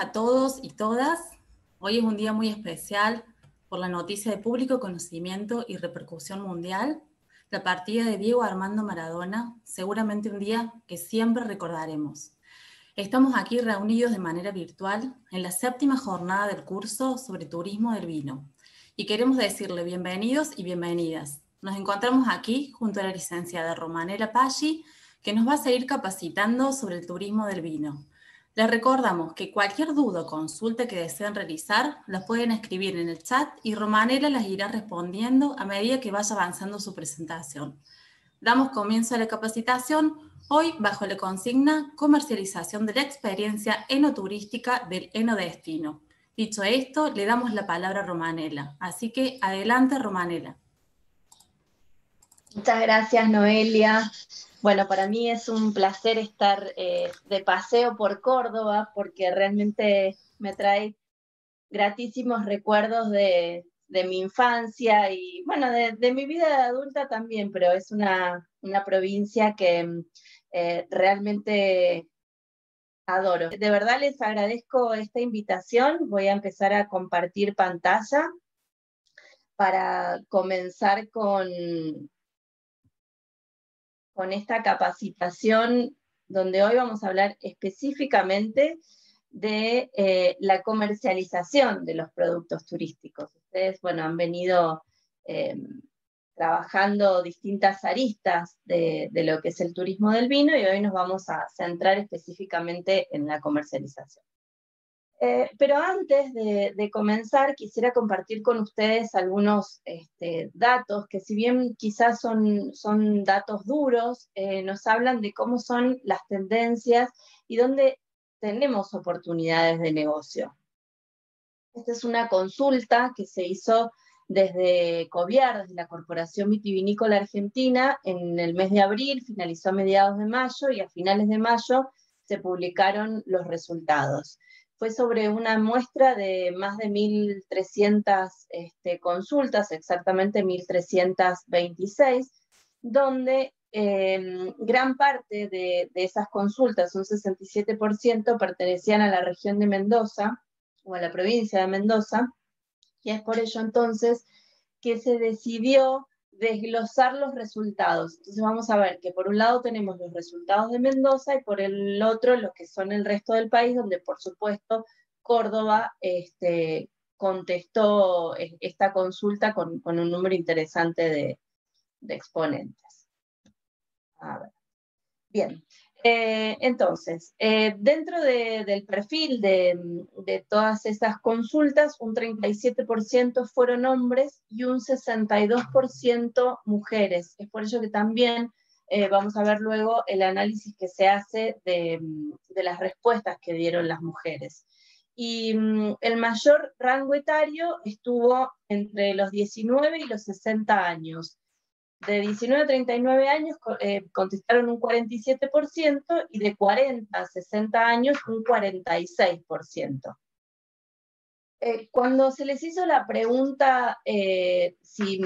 a todos y todas. Hoy es un día muy especial por la noticia de público conocimiento y repercusión mundial, la partida de Diego Armando Maradona, seguramente un día que siempre recordaremos. Estamos aquí reunidos de manera virtual en la 7ª jornada del curso sobre turismo del vino y queremos decirle bienvenidos y bienvenidas. Nos encontramos aquí junto a la licenciada Romanela Paggi, que nos va a seguir capacitando sobre el turismo del vino. Les recordamos que cualquier duda o consulta que deseen realizar las pueden escribir en el chat y Romanela las irá respondiendo a medida que vaya avanzando su presentación. Damos comienzo a la capacitación, hoy bajo la consigna Comercialización de la experiencia enoturística del enodestino. Dicho esto, le damos la palabra a Romanela. Así que adelante, Romanela. Muchas gracias, Noelia. Bueno, para mí es un placer estar de paseo por Córdoba porque realmente me trae gratísimos recuerdos de mi infancia y, bueno, de mi vida de adulta también, pero es una provincia que realmente adoro. De verdad les agradezco esta invitación. Voy a empezar a compartir pantalla para comenzar con esta capacitación donde hoy vamos a hablar específicamente de la comercialización de los productos turísticos. Ustedes, bueno, han venido trabajando distintas aristas de lo que es el turismo del vino y hoy nos vamos a centrar específicamente en la comercialización. Pero antes de comenzar, quisiera compartir con ustedes algunos datos que, si bien quizás son datos duros, nos hablan de cómo son las tendencias y dónde tenemos oportunidades de negocio. Esta es una consulta que se hizo desde COVIAR, desde la Corporación Vitivinícola Argentina, en el mes de abril, finalizó a mediados de mayo y a finales de mayo se publicaron los resultados. Fue sobre una muestra de más de 1.300 consultas, exactamente 1.326, donde gran parte de esas consultas, un 67%, pertenecían a la región de Mendoza, o a la provincia de Mendoza, y es por ello entonces que se decidió desglosar los resultados. Entonces vamos a ver que por un lado tenemos los resultados de Mendoza y por el otro los que son el resto del país, donde por supuesto Córdoba contestó esta consulta con un número interesante de exponentes. A ver. Bien. Entonces, dentro del perfil de todas esas consultas, un 37% fueron hombres y un 62% mujeres. Es por ello que también vamos a ver luego el análisis que se hace de las respuestas que dieron las mujeres. Y el mayor rango etario estuvo entre los 19 y los 60 años. De 19 a 39 años contestaron un 47% y de 40 a 60 años un 46%. Cuando se les hizo la pregunta si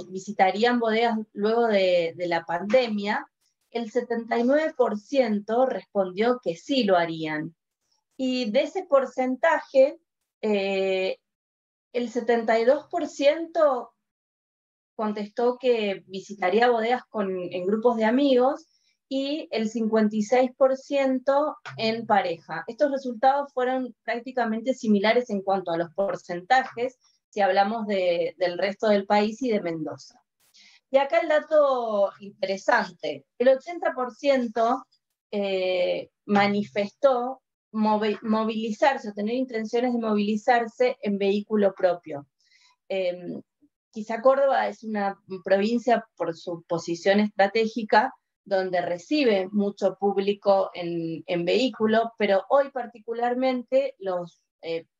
visitarían bodegas luego de la pandemia, el 79% respondió que sí lo harían. Y de ese porcentaje, el 72% contestó que visitaría bodegas en grupos de amigos y el 56% en pareja. Estos resultados fueron prácticamente similares en cuanto a los porcentajes, si hablamos del resto del país y de Mendoza. Y acá el dato interesante, el 80% manifestó movilizarse o tener intenciones de movilizarse en vehículo propio. Quizá Córdoba es una provincia por su posición estratégica donde recibe mucho público en vehículo, pero hoy particularmente los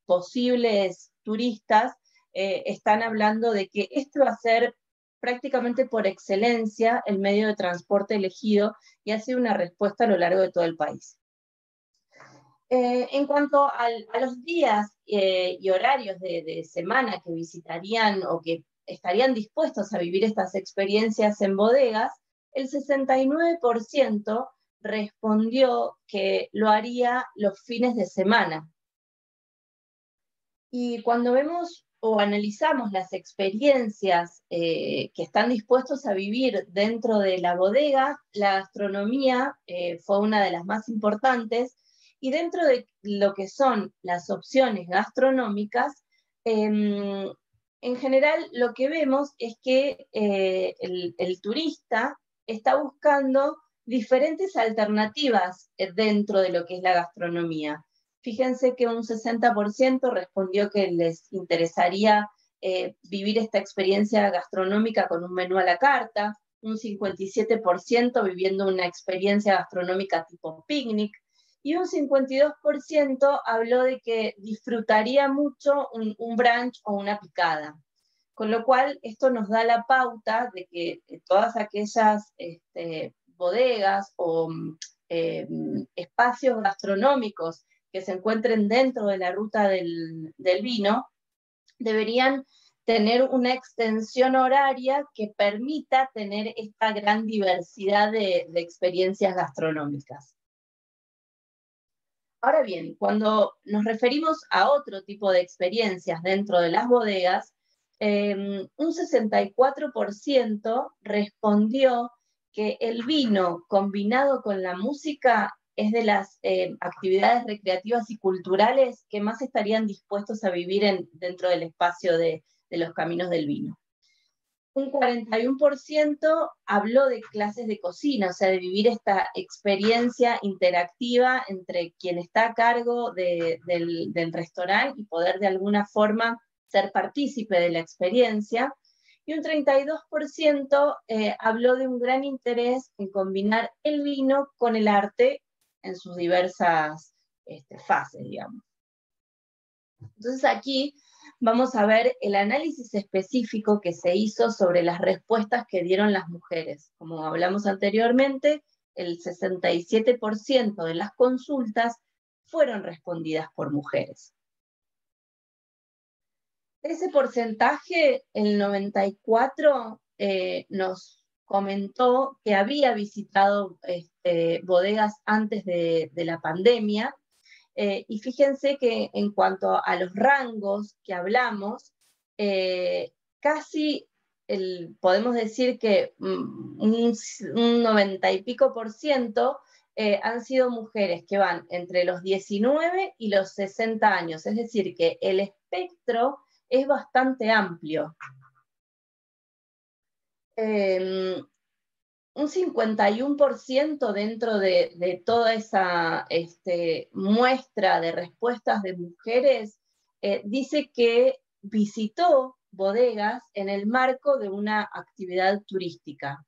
posibles turistas están hablando de que este va a ser prácticamente por excelencia el medio de transporte elegido y ha sido una respuesta a lo largo de todo el país. En cuanto a los días y horarios de semana que visitarían o que estarían dispuestos a vivir estas experiencias en bodegas, el 69% respondió que lo haría los fines de semana. Y cuando vemos o analizamos las experiencias que están dispuestos a vivir dentro de la bodega, la gastronomía fue una de las más importantes, y dentro de lo que son las opciones gastronómicas, en general lo que vemos es que el turista está buscando diferentes alternativas dentro de lo que es la gastronomía. Fíjense que un 60% respondió que les interesaría vivir esta experiencia gastronómica con un menú a la carta, un 57% viviendo una experiencia gastronómica tipo picnic, y un 52% habló de que disfrutaría mucho un brunch o una picada. Con lo cual, esto nos da la pauta de que todas aquellas bodegas o espacios gastronómicos que se encuentren dentro de la ruta del vino deberían tener una extensión horaria que permita tener esta gran diversidad de experiencias gastronómicas. Ahora bien, cuando nos referimos a otro tipo de experiencias dentro de las bodegas, un 64% respondió que el vino combinado con la música es de las actividades recreativas y culturales que más estarían dispuestos a vivir dentro del espacio de los caminos del vino. Un 41% habló de clases de cocina, o sea, de vivir esta experiencia interactiva entre quien está a cargo del restaurante y poder de alguna forma ser partícipe de la experiencia. Y un 32% habló de un gran interés en combinar el vino con el arte en sus diversas fases, digamos. Entonces aquí vamos a ver el análisis específico que se hizo sobre las respuestas que dieron las mujeres. Como hablamos anteriormente, el 67% de las consultas fueron respondidas por mujeres. De ese porcentaje, el 94% nos comentó que había visitado bodegas antes de la pandemia. Y fíjense que en cuanto a los rangos que hablamos, casi podemos decir que un 90 y pico % han sido mujeres que van entre los 19 y los 60 años, es decir, que el espectro es bastante amplio. Un 51% dentro de toda esa muestra de respuestas de mujeres dice que visitó bodegas en el marco de una actividad turística.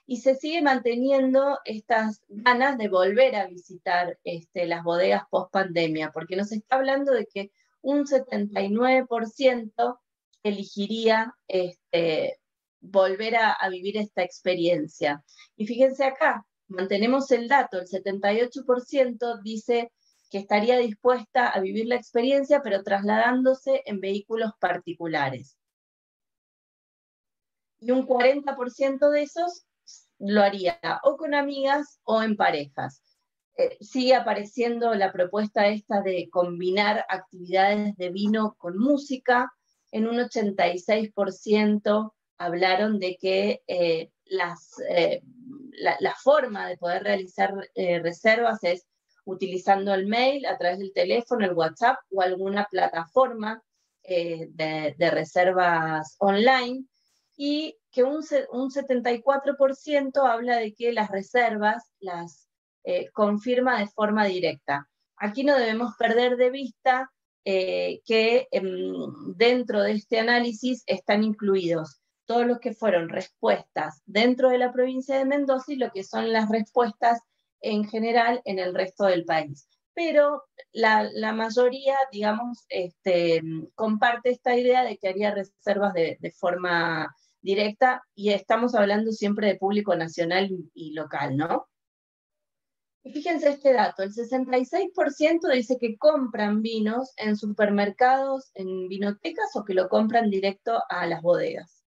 Y se sigue manteniendo estas ganas de volver a visitar las bodegas post pandemia, porque nos está hablando de que un 79% elegiría volver a vivir esta experiencia. Y fíjense acá, mantenemos el dato, el 78% dice que estaría dispuesta a vivir la experiencia, pero trasladándose en vehículos particulares. Y un 40% de esos lo haría o con amigas o en parejas. Sigue apareciendo la propuesta esta de combinar actividades de vino con música. En un 86% hablaron de que la forma de poder realizar reservas es utilizando el mail, a través del teléfono, el WhatsApp o alguna plataforma de reservas online, y que un 74% habla de que las reservas las confirma de forma directa. Aquí no debemos perder de vista que dentro de este análisis están incluidos todos los que fueron respuestas dentro de la provincia de Mendoza y lo que son las respuestas en general en el resto del país. Pero la mayoría, digamos, comparte esta idea de que haría reservas de forma directa, y estamos hablando siempre de público nacional y local, ¿no? Y fíjense este dato, el 66% dice que compran vinos en supermercados, en vinotecas, o que lo compran directo a las bodegas.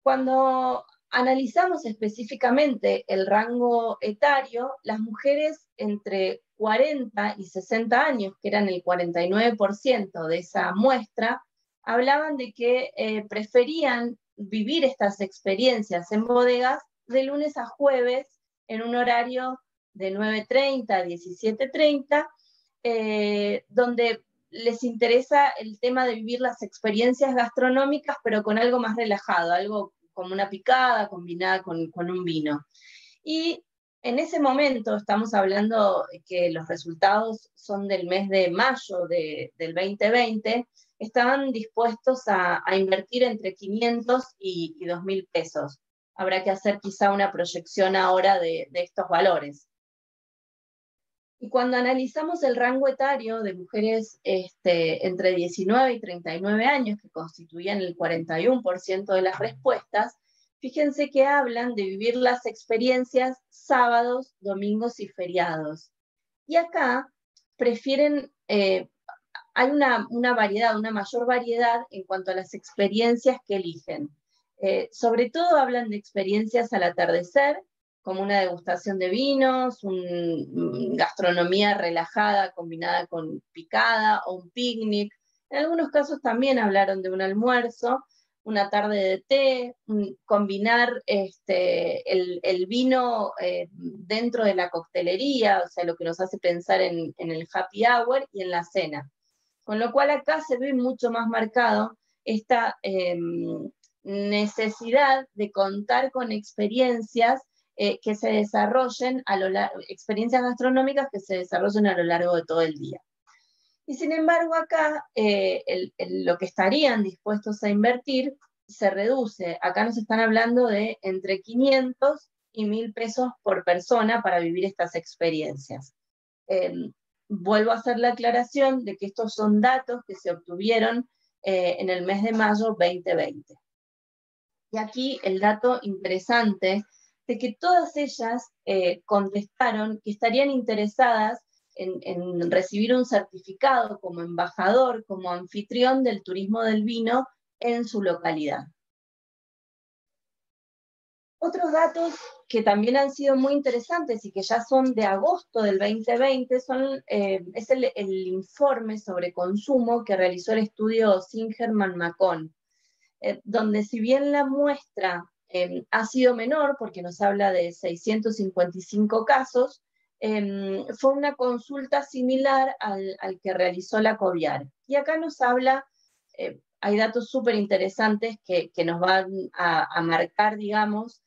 Cuando analizamos específicamente el rango etario, las mujeres entre 40 y 60 años, que eran el 49% de esa muestra, hablaban de que preferían vivir estas experiencias en bodegas de lunes a jueves en un horario de 9:30 a 17:30, donde les interesa el tema de vivir las experiencias gastronómicas, pero con algo más relajado, algo como una picada combinada con un vino. Y en ese momento, estamos hablando que los resultados son del mes de mayo del 2020, estaban dispuestos a invertir entre 500 y 2.000 pesos. Habrá que hacer quizá una proyección ahora de estos valores. Y cuando analizamos el rango etario de mujeres entre 19 y 39 años, que constituían el 41% de las respuestas, fíjense que hablan de vivir las experiencias sábados, domingos y feriados. Y acá prefieren, hay una variedad, una mayor variedad en cuanto a las experiencias que eligen. Sobre todo hablan de experiencias al atardecer, como una degustación de vinos, gastronomía relajada combinada con picada o un picnic. En algunos casos también hablaron de un almuerzo, una tarde de té, combinar el vino dentro de la coctelería, o sea, lo que nos hace pensar en el happy hour y en la cena. Con lo cual acá se ve mucho más marcado esta necesidad de contar con experiencias que se desarrollen experiencias gastronómicas que se desarrollen a lo largo de todo el día. Y sin embargo acá lo que estarían dispuestos a invertir se reduce. Acá nos están hablando de entre 500 y 1.000 pesos por persona para vivir estas experiencias. Vuelvo a hacer la aclaración de que estos son datos que se obtuvieron en el mes de mayo 2020. Y aquí el dato interesante de que todas ellas contestaron que estarían interesadas en recibir un certificado como embajador, como anfitrión del turismo del vino en su localidad. Otros datos que también han sido muy interesantes y que ya son de agosto del 2020 es el informe sobre consumo que realizó el estudio Singerman-Macon, donde si bien la muestra ha sido menor, porque nos habla de 655 casos, fue una consulta similar al que realizó la COVIAR. Y acá nos habla, hay datos súper interesantes que nos van a marcar, digamos,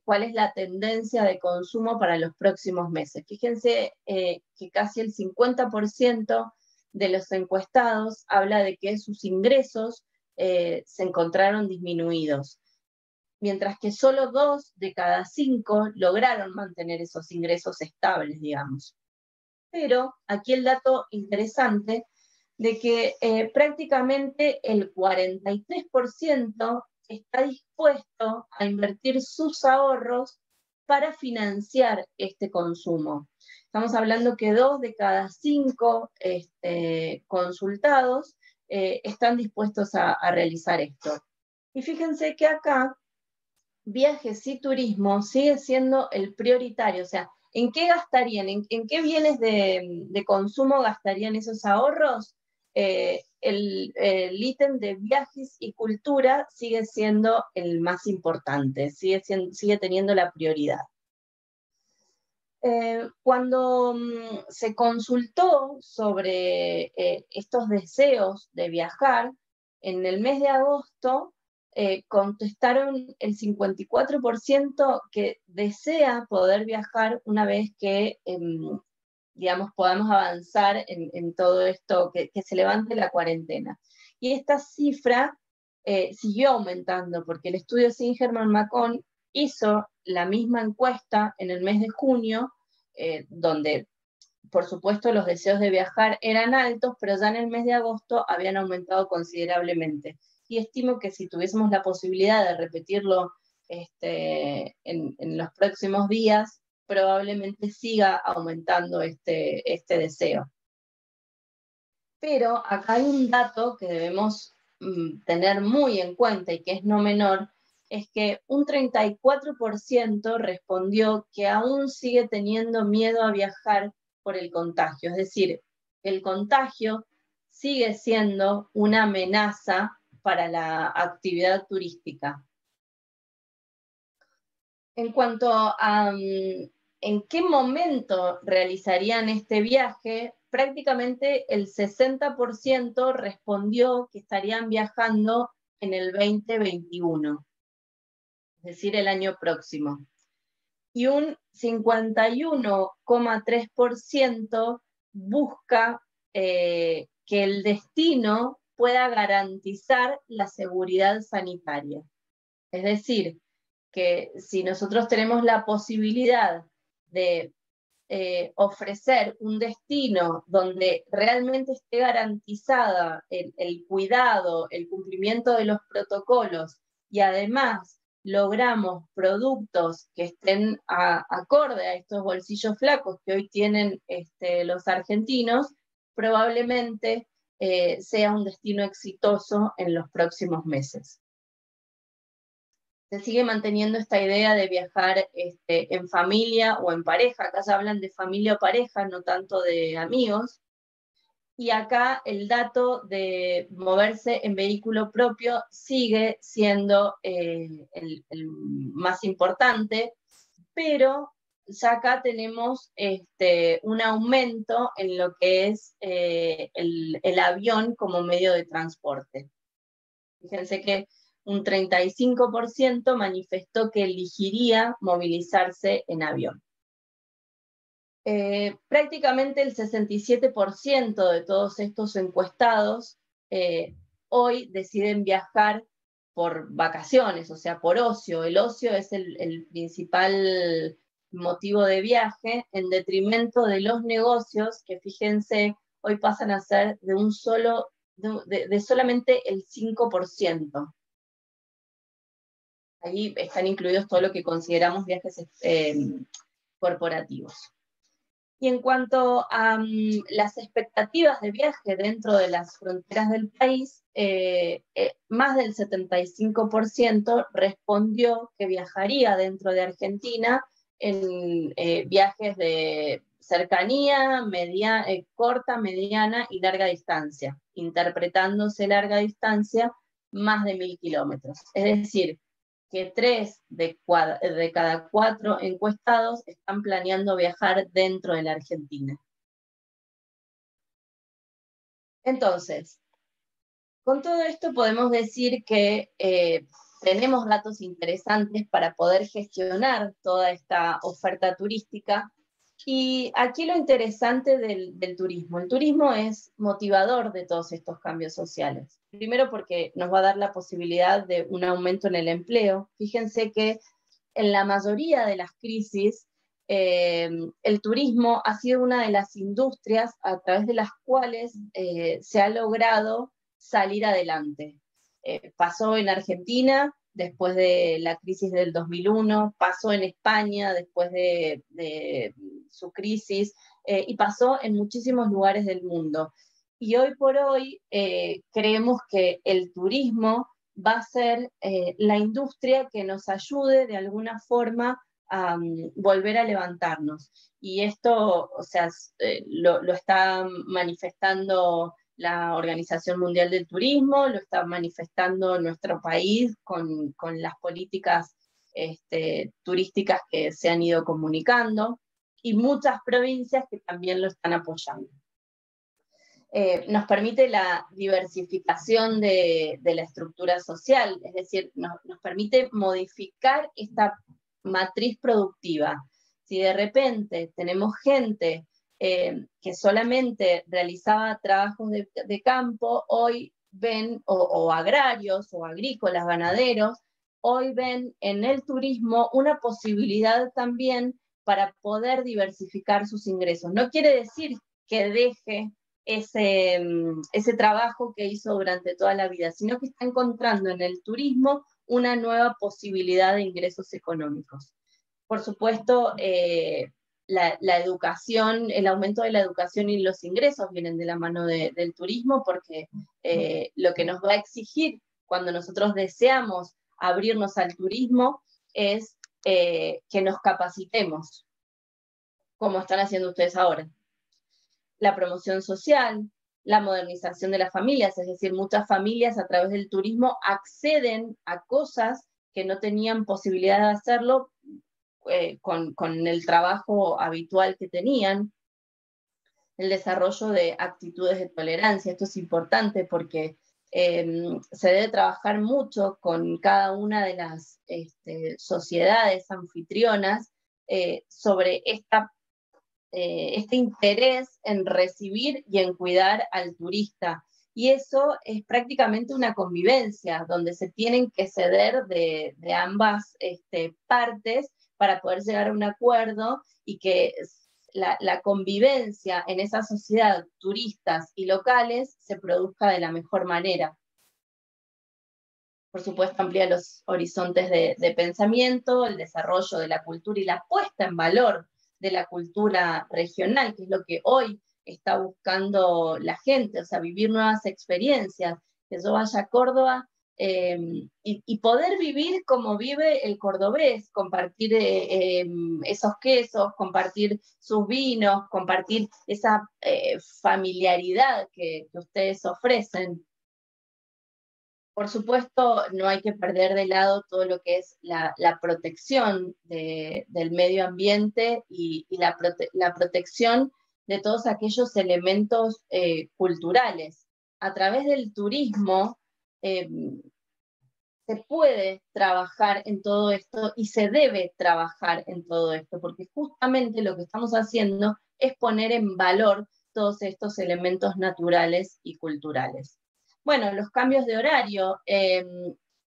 cuál es la tendencia de consumo para los próximos meses. Fíjense que casi el 50% de los encuestados habla de que sus ingresos se encontraron disminuidos, mientras que solo 2 de cada 5 lograron mantener esos ingresos estables, digamos. Pero aquí el dato interesante de que prácticamente el 43% está dispuesto a invertir sus ahorros para financiar este consumo. Estamos hablando que 2 de cada 5 consultados están dispuestos a realizar esto. Y fíjense que acá viajes y turismo sigue siendo el prioritario, o sea, ¿en qué gastarían? ¿En qué bienes de consumo gastarían esos ahorros? El ítem de viajes y cultura sigue siendo el más importante, sigue teniendo la prioridad. Cuando se consultó sobre estos deseos de viajar, en el mes de agosto contestaron el 54% que desea poder viajar una vez que, digamos, podamos avanzar en todo esto, que se levante la cuarentena. Y esta cifra siguió aumentando, porque el estudio Singerman-Macon hizo la misma encuesta en el mes de junio, donde por supuesto los deseos de viajar eran altos, pero ya en el mes de agosto habían aumentado considerablemente. Y estimo que si tuviésemos la posibilidad de repetirlo en los próximos días, probablemente siga aumentando este deseo. Pero acá hay un dato que debemos tener muy en cuenta y que es no menor, es que un 34% respondió que aún sigue teniendo miedo a viajar por el contagio, es decir, el contagio sigue siendo una amenaza para la actividad turística. En cuanto a en qué momento realizarían este viaje, prácticamente el 60% respondió que estarían viajando en el 2021, es decir, el año próximo. Y un 51,3% busca que el destino pueda garantizar la seguridad sanitaria. Es decir, que si nosotros tenemos la posibilidad de ofrecer un destino donde realmente esté garantizada el cuidado, el cumplimiento de los protocolos y además logramos productos que estén acorde a estos bolsillos flacos que hoy tienen los argentinos, probablemente sea un destino exitoso en los próximos meses. Se sigue manteniendo esta idea de viajar en familia o en pareja. Acá ya hablan de familia o pareja, no tanto de amigos. Y acá el dato de moverse en vehículo propio sigue siendo el más importante, pero ya acá tenemos un aumento en lo que es el avión como medio de transporte. Fíjense que un 35% manifestó que elegiría movilizarse en avión. Prácticamente el 67% de todos estos encuestados hoy deciden viajar por vacaciones, o sea, por ocio. El ocio es el principal motivo de viaje, en detrimento de los negocios, que fíjense, hoy pasan a ser de solamente el 5%. Ahí están incluidos todo lo que consideramos viajes corporativos. Y en cuanto a las expectativas de viaje dentro de las fronteras del país, más del 75% respondió que viajaría dentro de Argentina en viajes de cercanía, corta, mediana y larga distancia, interpretándose larga distancia más de 1000 kilómetros. Es decir, que 3 de cada 4 encuestados están planeando viajar dentro de la Argentina. Entonces, con todo esto podemos decir que tenemos datos interesantes para poder gestionar toda esta oferta turística. Y aquí lo interesante del turismo. El turismo es motivador de todos estos cambios sociales. Primero porque nos va a dar la posibilidad de un aumento en el empleo. Fíjense que en la mayoría de las crisis, el turismo ha sido una de las industrias a través de las cuales se ha logrado salir adelante. Pasó en Argentina después de la crisis del 2001, pasó en España después de su crisis, y pasó en muchísimos lugares del mundo. Y hoy por hoy creemos que el turismo va a ser la industria que nos ayude de alguna forma a volver a levantarnos. Y esto, o sea, lo está manifestando la Organización Mundial del Turismo, lo está manifestando nuestro país con las políticas turísticas que se han ido comunicando, y muchas provincias que también lo están apoyando. Nos permite la diversificación de la estructura social, es decir, nos permite modificar esta matriz productiva. Si de repente tenemos gente que solamente realizaba trabajos de campo, hoy ven, o agrarios, o agrícolas, ganaderos, hoy ven en el turismo una posibilidad también para poder diversificar sus ingresos. No quiere decir que deje ese trabajo que hizo durante toda la vida, sino que está encontrando en el turismo una nueva posibilidad de ingresos económicos. Por supuesto, la educación, el aumento de la educación y los ingresos vienen de la mano del turismo, porque lo que nos va a exigir cuando nosotros deseamos abrirnos al turismo es que nos capacitemos, como están haciendo ustedes ahora. la promoción social, la modernización de las familias, es decir, muchas familias a través del turismo acceden a cosas que no tenían posibilidad de hacerlo con el trabajo habitual que tenían. El desarrollo de actitudes de tolerancia, esto es importante porque se debe trabajar mucho con cada una de las sociedades anfitrionas sobre este interés en recibir y en cuidar al turista. Y eso es prácticamente una convivencia, donde se tienen que ceder de ambas partes para poder llegar a un acuerdo y que la convivencia en esa sociedad, turistas y locales, se produzca de la mejor manera. Por supuesto, amplía los horizontes de pensamiento, el desarrollo de la cultura y la puesta en valor de la cultura regional, que es lo que hoy está buscando la gente, o sea, vivir nuevas experiencias, que yo vaya a Córdoba y poder vivir como vive el cordobés, compartir esos quesos, compartir sus vinos, compartir esa familiaridad que ustedes ofrecen. Por supuesto, no hay que perder de lado todo lo que es la protección del medio ambiente y la protección de todos aquellos elementos culturales. A través del turismo se puede trabajar en todo esto y se debe trabajar en todo esto, porque justamente lo que estamos haciendo es poner en valor todos estos elementos naturales y culturales. Bueno, los cambios de horario.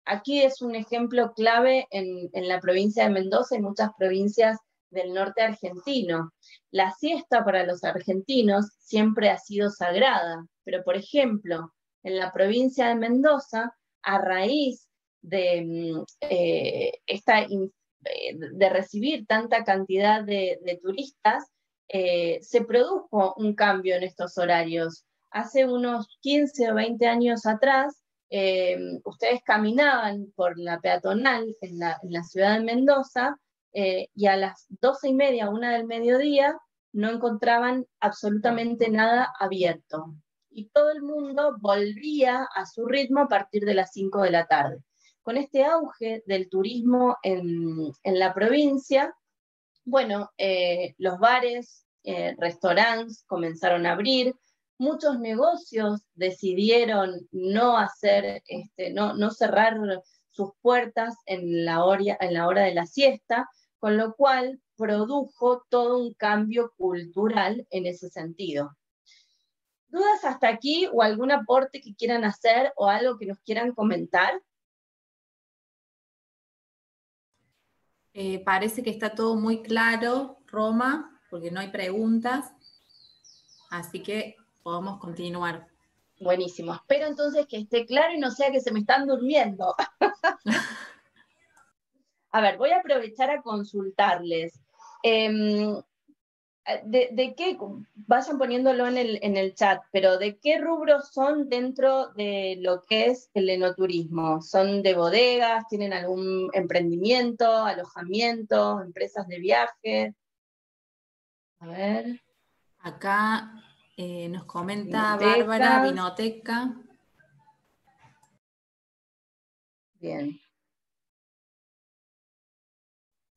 Aquí es un ejemplo clave en la provincia de Mendoza y muchas provincias del norte argentino. La siesta para los argentinos siempre ha sido sagrada, pero por ejemplo, en la provincia de Mendoza, a raíz de recibir tanta cantidad de turistas, se produjo un cambio en estos horarios. Hace unos 15 o 20 años atrás, ustedes caminaban por la peatonal en la ciudad de Mendoza y a las 12:30, 1 del mediodía, no encontraban absolutamente nada abierto. Y todo el mundo volvía a su ritmo a partir de las 5 de la tarde. Con este auge del turismo en la provincia, bueno, los bares, restaurantes comenzaron a abrir, muchos negocios decidieron no cerrar sus puertas en la hora de la siesta, con lo cual produjo todo un cambio cultural en ese sentido. ¿Dudas hasta aquí o algún aporte que quieran hacer o algo que nos quieran comentar? Parece que está todo muy claro, Roma, porque no hay preguntas, así que podemos continuar. Buenísimo. Espero entonces que esté claro y no sea que se me están durmiendo. A ver, voy a aprovechar a consultarles. ¿De qué? Vayan poniéndolo en el chat, pero ¿de qué rubros son dentro de lo que es el enoturismo? ¿Son de bodegas? ¿Tienen algún emprendimiento, alojamiento, empresas de viaje? A ver. Acá nos comenta Vinotecas. Bárbara, Vinoteca. Bien.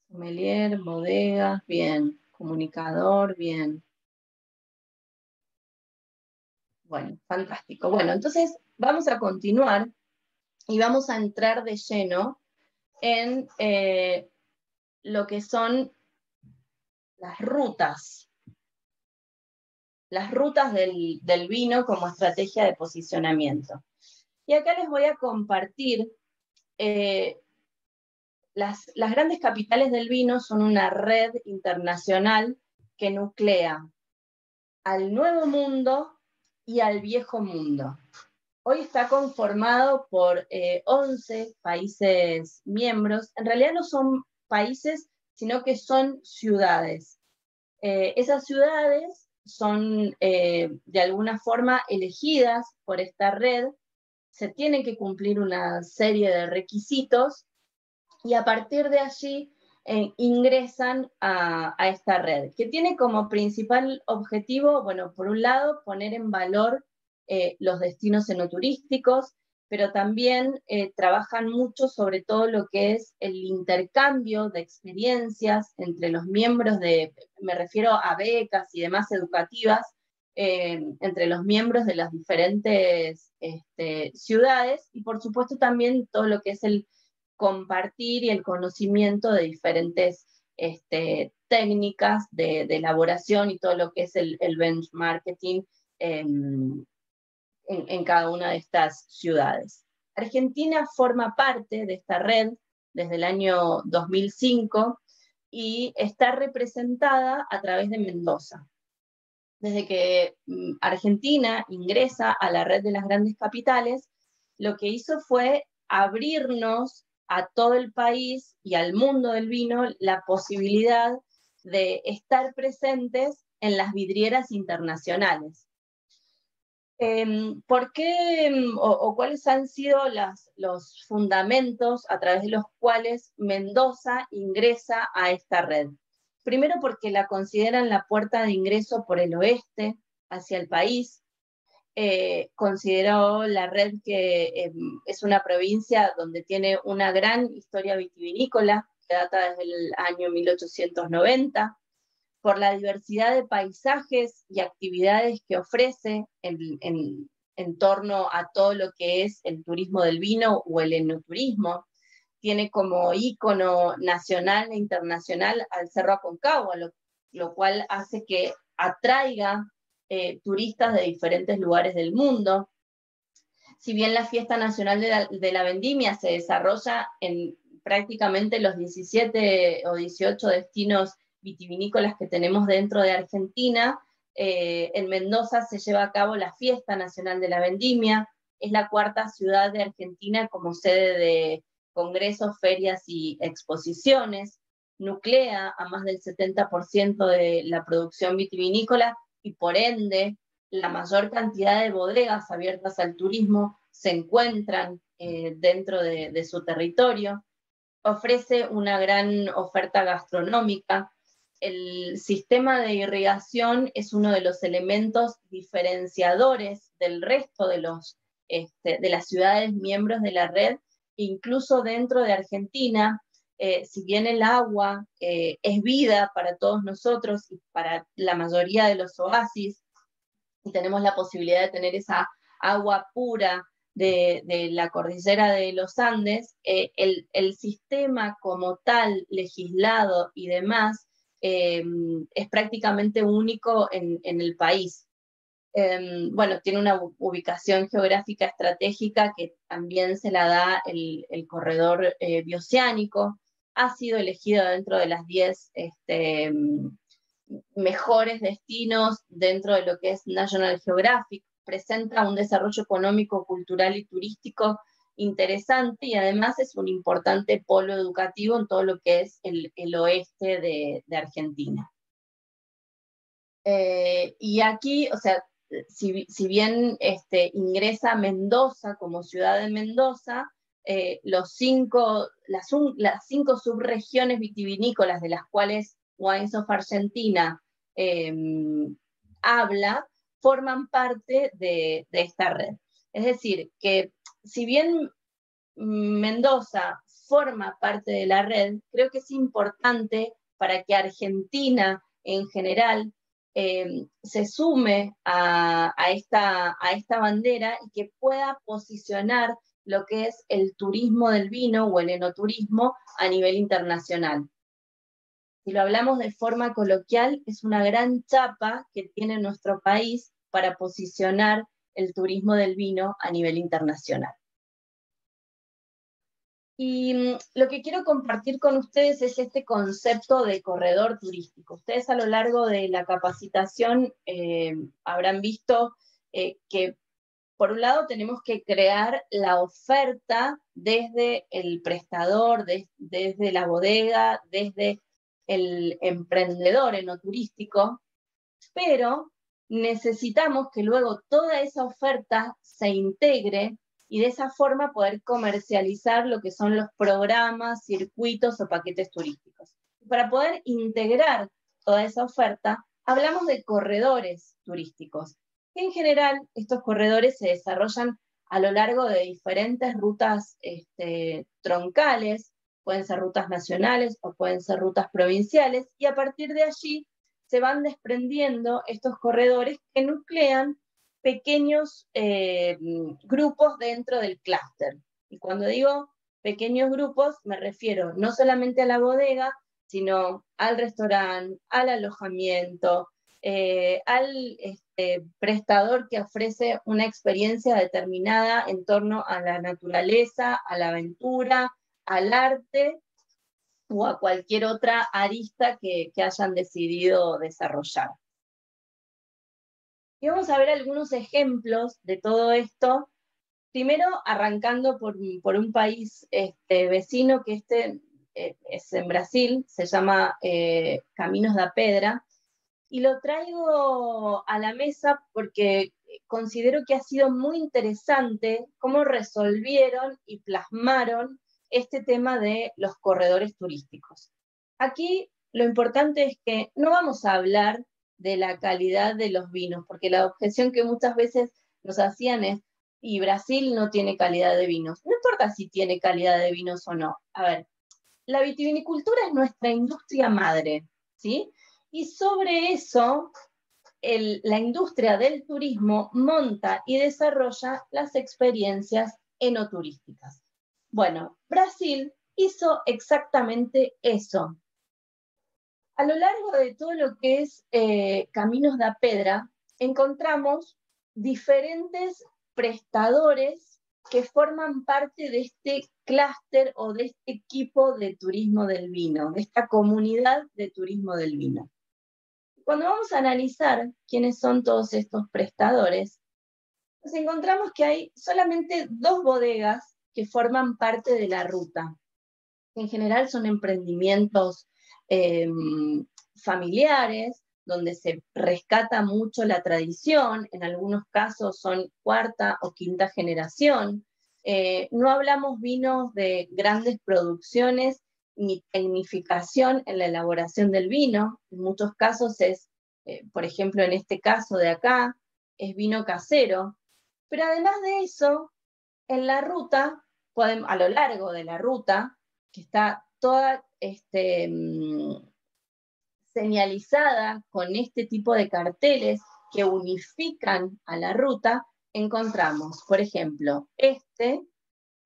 Sommelier, bodegas, bien. Comunicador, bien. Bueno, fantástico. Bueno, entonces vamos a continuar y vamos a entrar de lleno en lo que son las rutas del vino como estrategia de posicionamiento. Y acá les voy a compartir, las grandes capitales del vino son una red internacional que nuclea al Nuevo Mundo y al Viejo Mundo. Hoy está conformado por 11 países miembros. En realidad no son países, sino que son ciudades. Esas ciudades son de alguna forma elegidas por esta red, se tienen que cumplir una serie de requisitos y a partir de allí ingresan a esta red, que tiene como principal objetivo, bueno, por un lado, poner en valor los destinos enoturísticos, pero también trabajan mucho sobre todo lo que es el intercambio de experiencias entre los miembros me refiero a becas y demás educativas, entre los miembros de las diferentes ciudades, y por supuesto también todo lo que es el compartir y el conocimiento de diferentes técnicas de elaboración y todo lo que es el benchmarking en cada una de estas ciudades. Argentina forma parte de esta red desde el año 2005 y está representada a través de Mendoza. Desde que Argentina ingresa a la red de las grandes capitales, lo que hizo fue abrirnos a todo el país y al mundo del vino la posibilidad de estar presentes en las vidrieras internacionales. ¿Por qué o cuáles han sido los fundamentos a través de los cuales Mendoza ingresa a esta red? Primero porque la consideran la puerta de ingreso por el oeste hacia el país. Consideró la red que es una provincia donde tiene una gran historia vitivinícola, que data desde el año 1890, por la diversidad de paisajes y actividades que ofrece en torno a todo lo que es el turismo del vino o el enoturismo. Tiene como ícono nacional e internacional al Cerro Aconcagua, lo cual hace que atraiga turistas de diferentes lugares del mundo. Si bien la Fiesta Nacional de la Vendimia se desarrolla en prácticamente los 17 o 18 destinos vitivinícolas que tenemos dentro de Argentina, en Mendoza se lleva a cabo la Fiesta Nacional de la Vendimia, es la cuarta ciudad de Argentina como sede de congresos, ferias y exposiciones, nuclea a más del 70% de la producción vitivinícola y por ende la mayor cantidad de bodegas abiertas al turismo se encuentran dentro de su territorio. Ofrece una gran oferta gastronómica. El sistema de irrigación es uno de los elementos diferenciadores del resto de las ciudades miembros de la red, incluso dentro de Argentina. Si bien el agua es vida para todos nosotros y para la mayoría de los oasis, y tenemos la posibilidad de tener esa agua pura de la cordillera de los Andes, el sistema como tal, legislado y demás, es prácticamente único en el país. Bueno, tiene una ubicación geográfica estratégica que también se la da el corredor bioceánico. Ha sido elegido dentro de las 10 mejores destinos dentro de lo que es National Geographic. Presenta un desarrollo económico, cultural y turístico interesante y además es un importante polo educativo en todo lo que es el oeste de Argentina. Y aquí, o sea, si bien ingresa Mendoza como ciudad de Mendoza, las 5 subregiones vitivinícolas de las cuales Wines of Argentina habla, forman parte de esta red. Es decir, que si bien Mendoza forma parte de la red, creo que es importante para que Argentina en general se sume a esta bandera y que pueda posicionar lo que es el turismo del vino o el enoturismo a nivel internacional. Si lo hablamos de forma coloquial, es una gran chapa que tiene nuestro país para posicionar el turismo del vino a nivel internacional. Y lo que quiero compartir con ustedes es este concepto de corredor turístico. Ustedes a lo largo de la capacitación habrán visto que por un lado tenemos que crear la oferta desde el prestador, desde la bodega, desde el emprendedor enoturístico, pero necesitamos que luego toda esa oferta se integre y de esa forma poder comercializar lo que son los programas, circuitos o paquetes turísticos. Para poder integrar toda esa oferta, hablamos de corredores turísticos. En general, estos corredores se desarrollan a lo largo de diferentes rutas troncales, pueden ser rutas nacionales o pueden ser rutas provinciales, y a partir de allí se van desprendiendo estos corredores que nuclean pequeños grupos dentro del clúster. Y cuando digo pequeños grupos, me refiero no solamente a la bodega, sino al restaurante, al alojamiento, al prestador que ofrece una experiencia determinada en torno a la naturaleza, a la aventura, al arte o a cualquier otra arista que hayan decidido desarrollar. Y vamos a ver algunos ejemplos de todo esto, primero arrancando por un país vecino que es en Brasil, se llama Caminhos da Pedra, y lo traigo a la mesa porque considero que ha sido muy interesante cómo resolvieron y plasmaron este tema de los corredores turísticos. Aquí lo importante es que no vamos a hablar de la calidad de los vinos, porque la objeción que muchas veces nos hacían es, y Brasil no tiene calidad de vinos. No importa si tiene calidad de vinos o no. A ver, la vitivinicultura es nuestra industria madre, ¿sí? Y sobre eso, la industria del turismo monta y desarrolla las experiencias enoturísticas. Bueno, Brasil hizo exactamente eso. A lo largo de todo lo que es Caminhos da Pedra, encontramos diferentes prestadores que forman parte de este clúster o de este equipo de turismo del vino, de esta comunidad de turismo del vino. Cuando vamos a analizar quiénes son todos estos prestadores, nos encontramos que hay solamente 2 bodegas que forman parte de la ruta. En general son emprendimientos familiares, donde se rescata mucho la tradición, en algunos casos son 4ª o 5ª generación. No hablamos vinos de grandes producciones ni tecnificación en la elaboración del vino, en muchos casos es, por ejemplo en este caso de acá, es vino casero, pero además de eso, en la ruta, a lo largo de la ruta, que está toda señalizada con este tipo de carteles que unifican a la ruta, encontramos, por ejemplo, que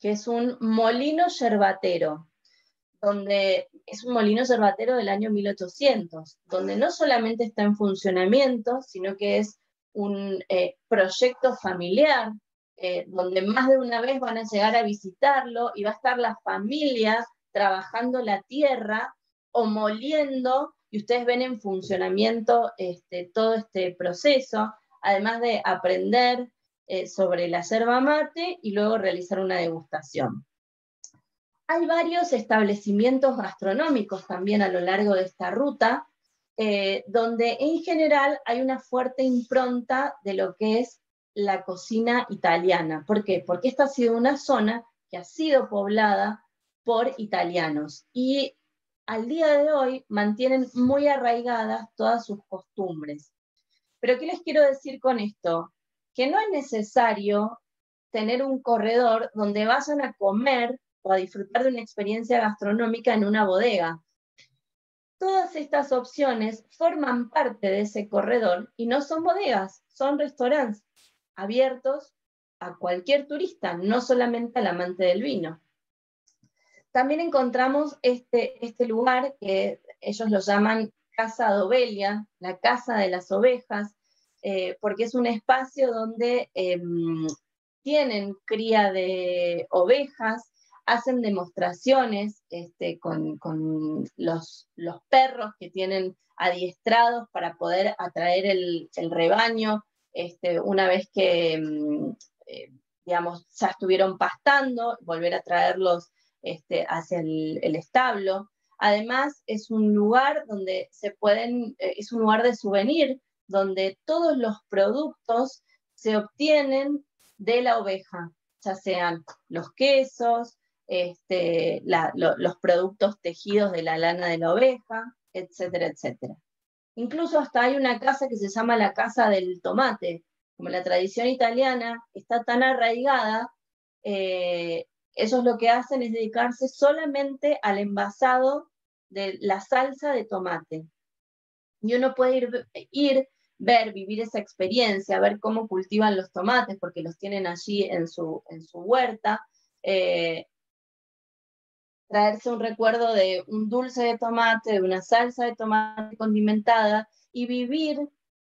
es un molino yerbatero, donde es un molino yerbatero del año 1800, donde no solamente está en funcionamiento, sino que es un proyecto familiar, donde más de una vez van a llegar a visitarlo y va a estar la familia trabajando la tierra o moliendo, y ustedes ven en funcionamiento todo este proceso, además de aprender sobre la yerba mate y luego realizar una degustación. Hay varios establecimientos gastronómicos también a lo largo de esta ruta, donde en general hay una fuerte impronta de lo que es la cocina italiana. ¿Por qué? Porque esta ha sido una zona que ha sido poblada por italianos y al día de hoy mantienen muy arraigadas todas sus costumbres. Pero ¿qué les quiero decir con esto? Que no es necesario tener un corredor donde vayan a comer o a disfrutar de una experiencia gastronómica en una bodega. Todas estas opciones forman parte de ese corredor y no son bodegas, son restaurantes abiertos a cualquier turista, no solamente al amante del vino. También encontramos este lugar que ellos lo llaman Casa d'Ovelha, la casa de las ovejas, porque es un espacio donde tienen cría de ovejas, hacen demostraciones con los perros que tienen adiestrados para poder atraer el rebaño una vez que digamos, ya estuvieron pastando, volver a traerlos hacia el establo. Además, es un lugar donde es un lugar de souvenir, donde todos los productos se obtienen de la oveja. ya sean los quesos, los productos tejidos de la lana de la oveja, etcétera, etcétera. Incluso hasta hay una casa que se llama la Casa del Tomate. Como la tradición italiana está tan arraigada, ellos lo que hacen es dedicarse solamente al envasado de la salsa de tomate. Y uno puede ver, vivir esa experiencia, ver cómo cultivan los tomates, porque los tienen allí en su huerta, traerse un recuerdo de un dulce de tomate, de una salsa de tomate condimentada, y vivir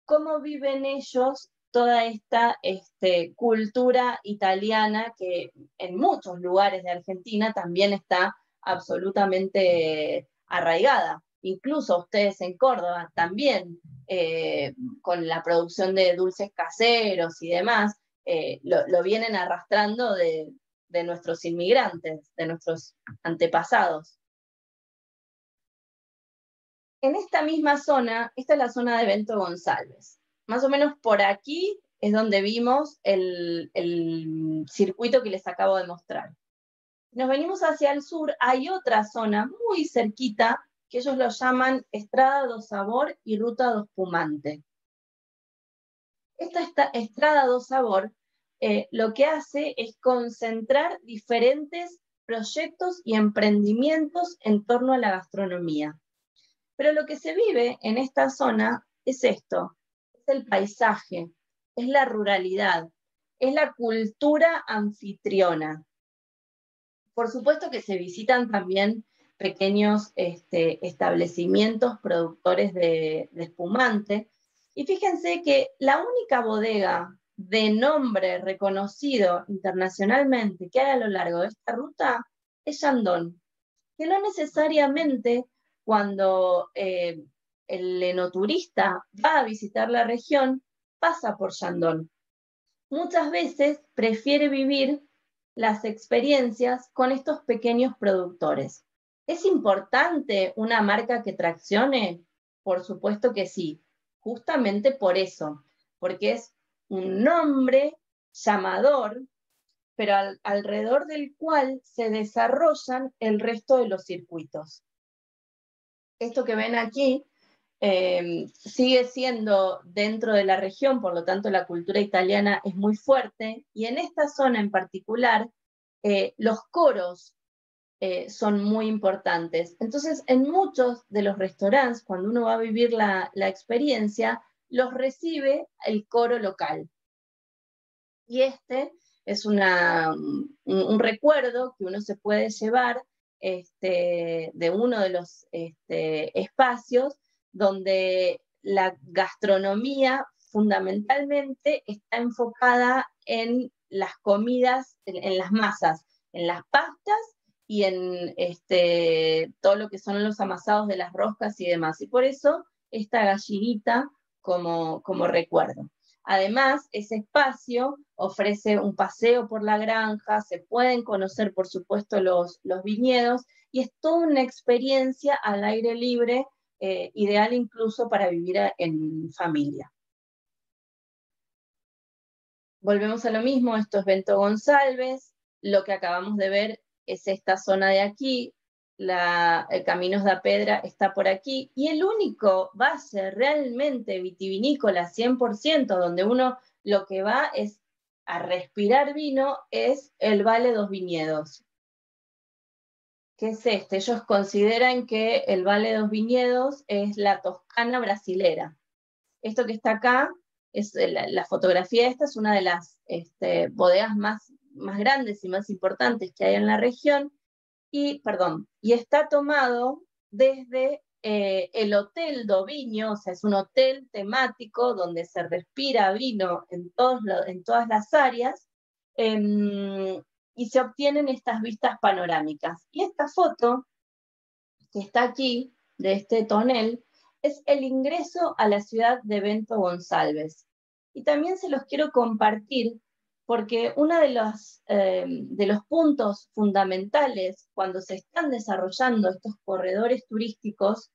cómo viven ellos toda esta cultura italiana que en muchos lugares de Argentina también está absolutamente arraigada. Incluso ustedes en Córdoba también, con la producción de dulces caseros y demás, lo vienen arrastrando de nuestros inmigrantes, de nuestros antepasados. En esta misma zona, esta es la zona de Bento González. Más o menos por aquí es donde vimos el circuito que les acabo de mostrar. Nos venimos hacia el sur, hay otra zona muy cerquita, que ellos lo llaman Estrada do Sabor y Ruta do Espumante. Esta Estrada do Sabor lo que hace es concentrar diferentes proyectos y emprendimientos en torno a la gastronomía. Pero lo que se vive en esta zona es esto, es el paisaje, es la ruralidad, es la cultura anfitriona. Por supuesto que se visitan también pequeños establecimientos productores de espumante, y fíjense que la única bodega de nombre reconocido internacionalmente que hay a lo largo de esta ruta es Chandon, que no necesariamente cuando el enoturista va a visitar la región pasa por Chandon. Muchas veces prefiere vivir las experiencias con estos pequeños productores. ¿Es importante una marca que traccione? Por supuesto que sí, justamente por eso, porque es un nombre llamador, pero alrededor del cual se desarrollan el resto de los circuitos. Esto que ven aquí sigue siendo dentro de la región, por lo tanto la cultura italiana es muy fuerte, y en esta zona en particular los coros son muy importantes. Entonces, en muchos de los restaurantes, cuando uno va a vivir la experiencia, los recibe el coro local. Y es un recuerdo que uno se puede llevar de uno de los espacios donde la gastronomía fundamentalmente está enfocada en las comidas, en las masas, en las pastas y en todo lo que son los amasados de las roscas y demás. Y por eso esta gallinita como recuerdo. Además, ese espacio ofrece un paseo por la granja, se pueden conocer, por supuesto, los viñedos, y es toda una experiencia al aire libre, ideal incluso para vivir en familia. Volvemos a lo mismo, esto es Bento González, lo que acabamos de ver es esta zona de aquí, el Caminos da Pedra está por aquí, y el único valle realmente vitivinícola 100%, donde uno lo que va es a respirar vino, es el Valle dos Viñedos. ¿Qué es este? Ellos consideran que el Valle dos Viñedos es la Toscana brasilera. Esto que está acá, es la fotografía esta es una de las bodegas más grandes y más importantes que hay en la región, y está tomado desde el Hotel do Vinho, o sea, es un hotel temático donde se respira vino en todas las áreas, y se obtienen estas vistas panorámicas. Y esta foto que está aquí, de este tonel, es el ingreso a la ciudad de Bento González. Y también se los quiero compartir porque uno de los puntos fundamentales cuando se están desarrollando estos corredores turísticos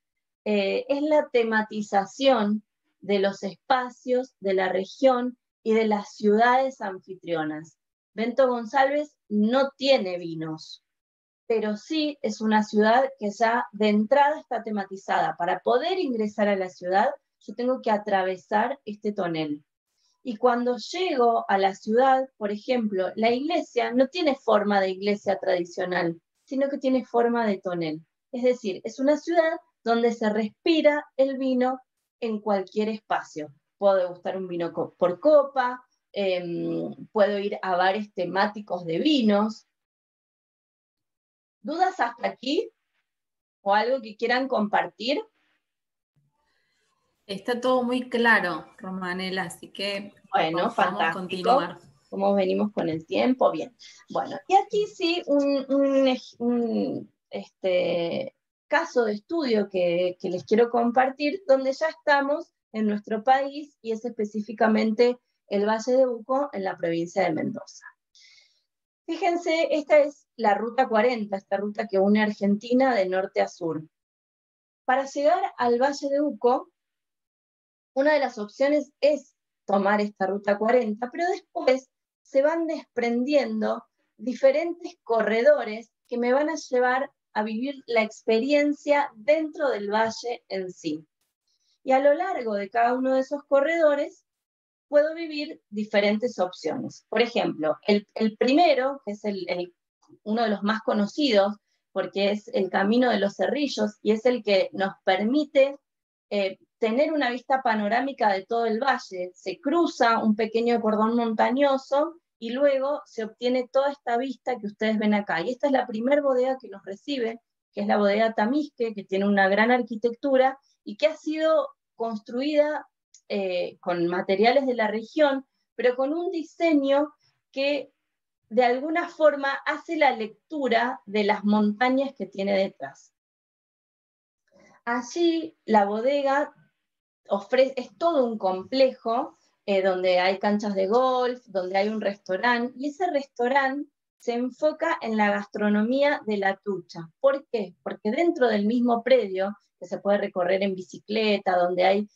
es la tematización de los espacios de la región y de las ciudades anfitrionas. Bento González no tiene vinos, pero sí es una ciudad que ya de entrada está tematizada. Para poder ingresar a la ciudad, yo tengo que atravesar este tonel. Y cuando llego a la ciudad, por ejemplo, la iglesia no tiene forma de iglesia tradicional, sino que tiene forma de tonel. Es decir, es una ciudad donde se respira el vino en cualquier espacio. Puedo degustar un vino por copa, puedo ir a bares temáticos de vinos. ¿Dudas hasta aquí? ¿O algo que quieran compartir? Está todo muy claro, Romanela, así que por Bueno, favor podemos fantástico. continuar. ¿Cómo venimos con el tiempo? Bien. Bueno, y aquí sí un caso de estudio que les quiero compartir, donde ya estamos en nuestro país y es específicamente el Valle de Uco en la provincia de Mendoza. Fíjense, esta es la Ruta 40, esta ruta que une Argentina de norte a sur. Para llegar al Valle de Uco, una de las opciones es tomar esta Ruta 40, pero después se van desprendiendo diferentes corredores que me van a llevar a vivir la experiencia dentro del valle en sí. Y a lo largo de cada uno de esos corredores puedo vivir diferentes opciones. Por ejemplo, el primero, que es uno de los más conocidos, porque es el Camino de los Cerrillos y es el que nos permite tener una vista panorámica de todo el valle. Se cruza un pequeño cordón montañoso y luego se obtiene toda esta vista que ustedes ven acá. Y esta es la primera bodega que nos recibe, que es la bodega Tamisque, que tiene una gran arquitectura y que ha sido construida con materiales de la región, pero con un diseño que de alguna forma hace la lectura de las montañas que tiene detrás. Allí la bodega es todo un complejo donde hay canchas de golf, donde hay un restaurante, y ese restaurante se enfoca en la gastronomía de la trucha. ¿Por qué? Porque dentro del mismo predio, que se puede recorrer en bicicleta, donde hay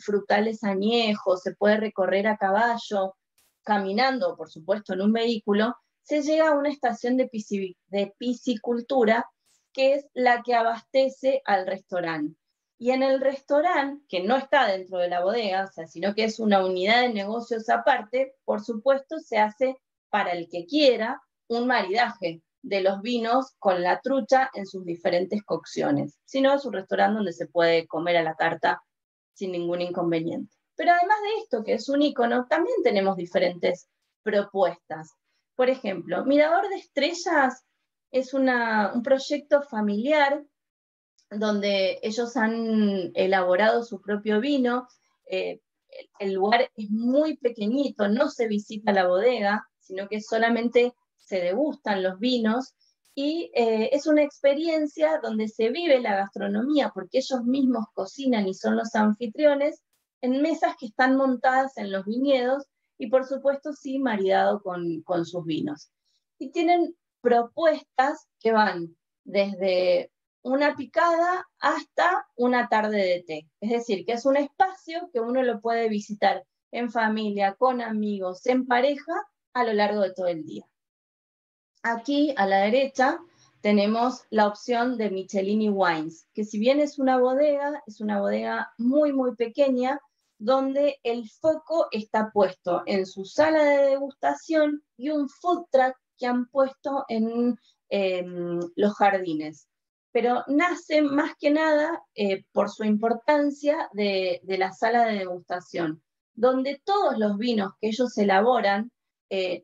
frutales añejos, se puede recorrer a caballo, caminando, por supuesto, en un vehículo, se llega a una estación de piscicultura, que es la que abastece al restaurante. Y en el restaurante, que no está dentro de la bodega, o sea, sino que es una unidad de negocios aparte, por supuesto se hace para el que quiera un maridaje de los vinos con la trucha en sus diferentes cocciones. Si no, es un restaurante donde se puede comer a la carta sin ningún inconveniente. Pero además de esto, que es un icono, también tenemos diferentes propuestas. Por ejemplo, Mirador de Estrellas es un proyecto familiar donde ellos han elaborado su propio vino. El lugar es muy pequeñito, no se visita la bodega, sino que solamente se degustan los vinos, y es una experiencia donde se vive la gastronomía, porque ellos mismos cocinan y son los anfitriones, en mesas que están montadas en los viñedos, y por supuesto sí maridado con sus vinos. Y tienen propuestas que van desde una picada hasta una tarde de té. Es decir, que es un espacio que uno lo puede visitar en familia, con amigos, en pareja, a lo largo de todo el día. Aquí, a la derecha, tenemos la opción de Michelini Wines, que si bien es una bodega muy, muy pequeña, donde el foco está puesto en su sala de degustación y un food truck que han puesto en los jardines. Pero nace más que nada por su importancia de la sala de degustación, donde todos los vinos que ellos elaboran,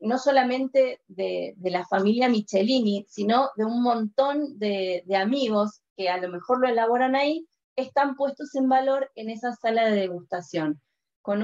no solamente de la familia Michelini, sino de un montón de amigos que a lo mejor lo elaboran ahí, están puestos en valor en esa sala de degustación, con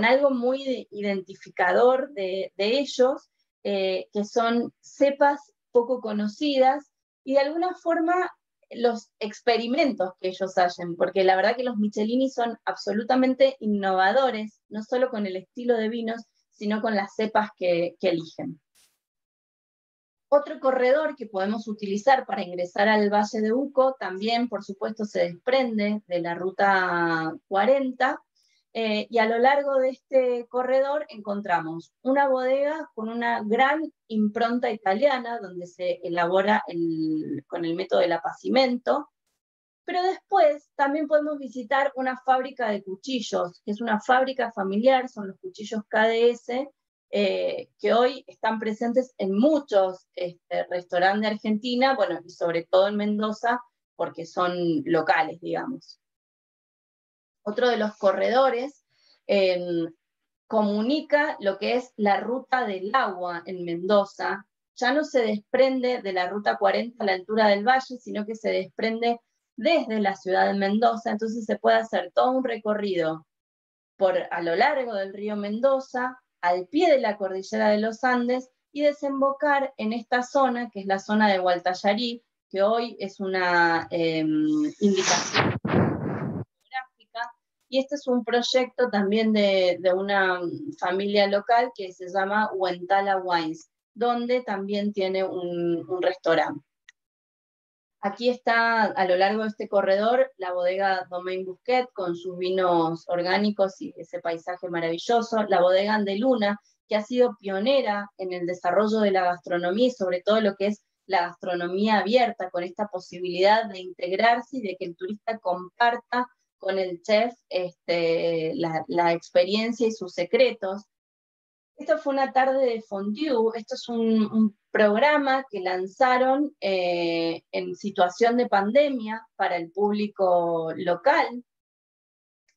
algo muy identificador de ellos, que son cepas poco conocidas, y de alguna forma los experimentos que ellos hacen, porque la verdad que los Michelini son absolutamente innovadores, no solo con el estilo de vinos, sino con las cepas que eligen. Otro corredor que podemos utilizar para ingresar al Valle de Uco también, por supuesto, se desprende de la Ruta 40, y a lo largo de este corredor encontramos una bodega con una gran impronta italiana, donde se elabora con el método del apacimento, pero después también podemos visitar una fábrica de cuchillos, que es una fábrica familiar, son los cuchillos KDS, que hoy están presentes en muchos restaurantes de Argentina, bueno, y sobre todo en Mendoza, porque son locales, digamos. Otro de los corredores comunica lo que es la ruta del agua en Mendoza. Ya no se desprende de la ruta 40 a la altura del valle, sino que se desprende desde la ciudad de Mendoza, entonces se puede hacer todo un recorrido a lo largo del río Mendoza, al pie de la cordillera de los Andes, y desembocar en esta zona, que es la zona de Gualtallarí, que hoy es una indicación geográfica, y este es un proyecto también de una familia local que se llama Huentala Wines, donde también tiene un restaurante. Aquí está, a lo largo de este corredor, la bodega Domaine Bousquet, con sus vinos orgánicos y ese paisaje maravilloso, la bodega Andeluna, que ha sido pionera en el desarrollo de la gastronomía y sobre todo lo que es la gastronomía abierta, con esta posibilidad de integrarse y de que el turista comparta con el chef la experiencia y sus secretos. Esto fue una tarde de fondue, esto es un programa que lanzaron en situación de pandemia para el público local,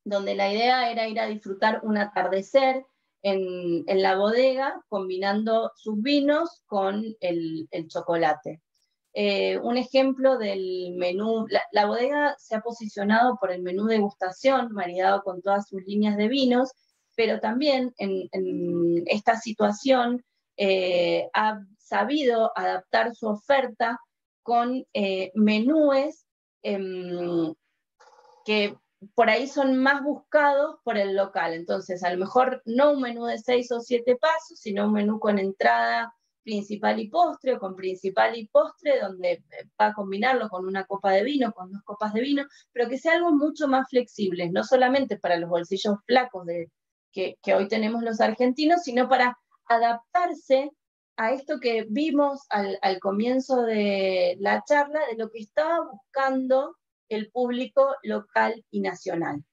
donde la idea era ir a disfrutar un atardecer en la bodega, combinando sus vinos con el chocolate. Un ejemplo del menú, la bodega se ha posicionado por el menú degustación, maridado con todas sus líneas de vinos, pero también en esta situación ha sabido adaptar su oferta con menúes que por ahí son más buscados por el local. Entonces, a lo mejor no un menú de 6 o 7 pasos, sino un menú con entrada principal y postre, o con principal y postre, donde va a combinarlo con una copa de vino, con 2 copas de vino, pero que sea algo mucho más flexible, no solamente para los bolsillos flacos que hoy tenemos los argentinos, sino para adaptarse a esto que vimos al comienzo de la charla, de lo que estaba buscando el público local y nacional.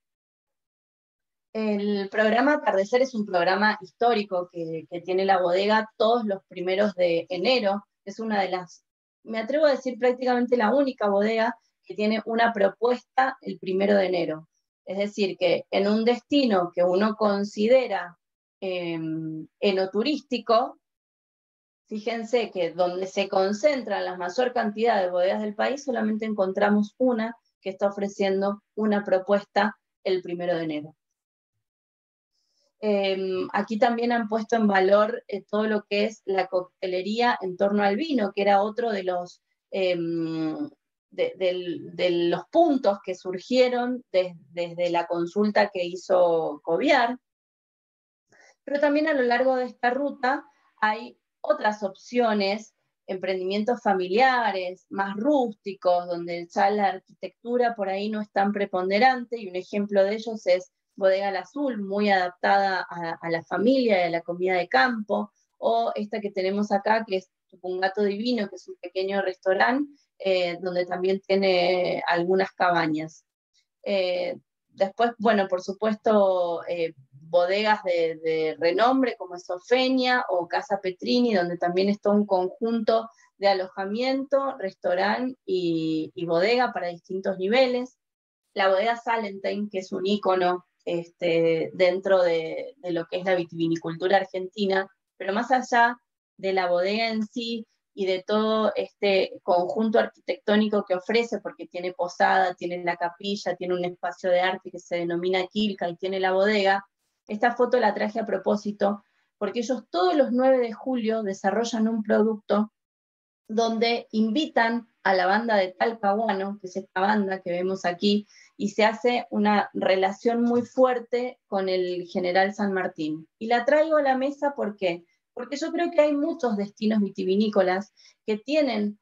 El programa Atardecer es un programa histórico que tiene la bodega todos los primeros de enero. Es una de las, me atrevo a decir, prácticamente la única bodega que tiene una propuesta el 1 de enero. Es decir, que en un destino que uno considera enoturístico, fíjense que donde se concentran la mayor cantidad de bodegas del país, solamente encontramos una que está ofreciendo una propuesta el 1 de enero. Aquí también han puesto en valor todo lo que es la coctelería en torno al vino, que era otro de los, de los puntos que surgieron desde la consulta que hizo Coviar. Pero también a lo largo de esta ruta hay otras opciones, emprendimientos familiares, más rústicos, donde ya la arquitectura por ahí no es tan preponderante, y un ejemplo de ellos es Bodega al Azul, muy adaptada a la familia y a la comida de campo, o esta que tenemos acá, que es Tupungato Divino, que es un pequeño restaurante, donde también tiene algunas cabañas. Después, bueno, por supuesto, bodegas de renombre como es Ofenia o Casa Petrini, donde también está un conjunto de alojamiento, restaurante y bodega para distintos niveles. La bodega Salentine, que es un ícono dentro de lo que es la vitivinicultura argentina, pero más allá de la bodega en sí y de todo este conjunto arquitectónico que ofrece, porque tiene posada, tiene la capilla, tiene un espacio de arte que se denomina Quilca y tiene la bodega. Esta foto la traje a propósito porque ellos todos los 9 de julio desarrollan un producto donde invitan a la banda de Talcahuano, que es esta banda que vemos aquí, y se hace una relación muy fuerte con el General San Martín. Y la traigo a la mesa, ¿por qué? Porque yo creo que hay muchos destinos vitivinícolas que tienen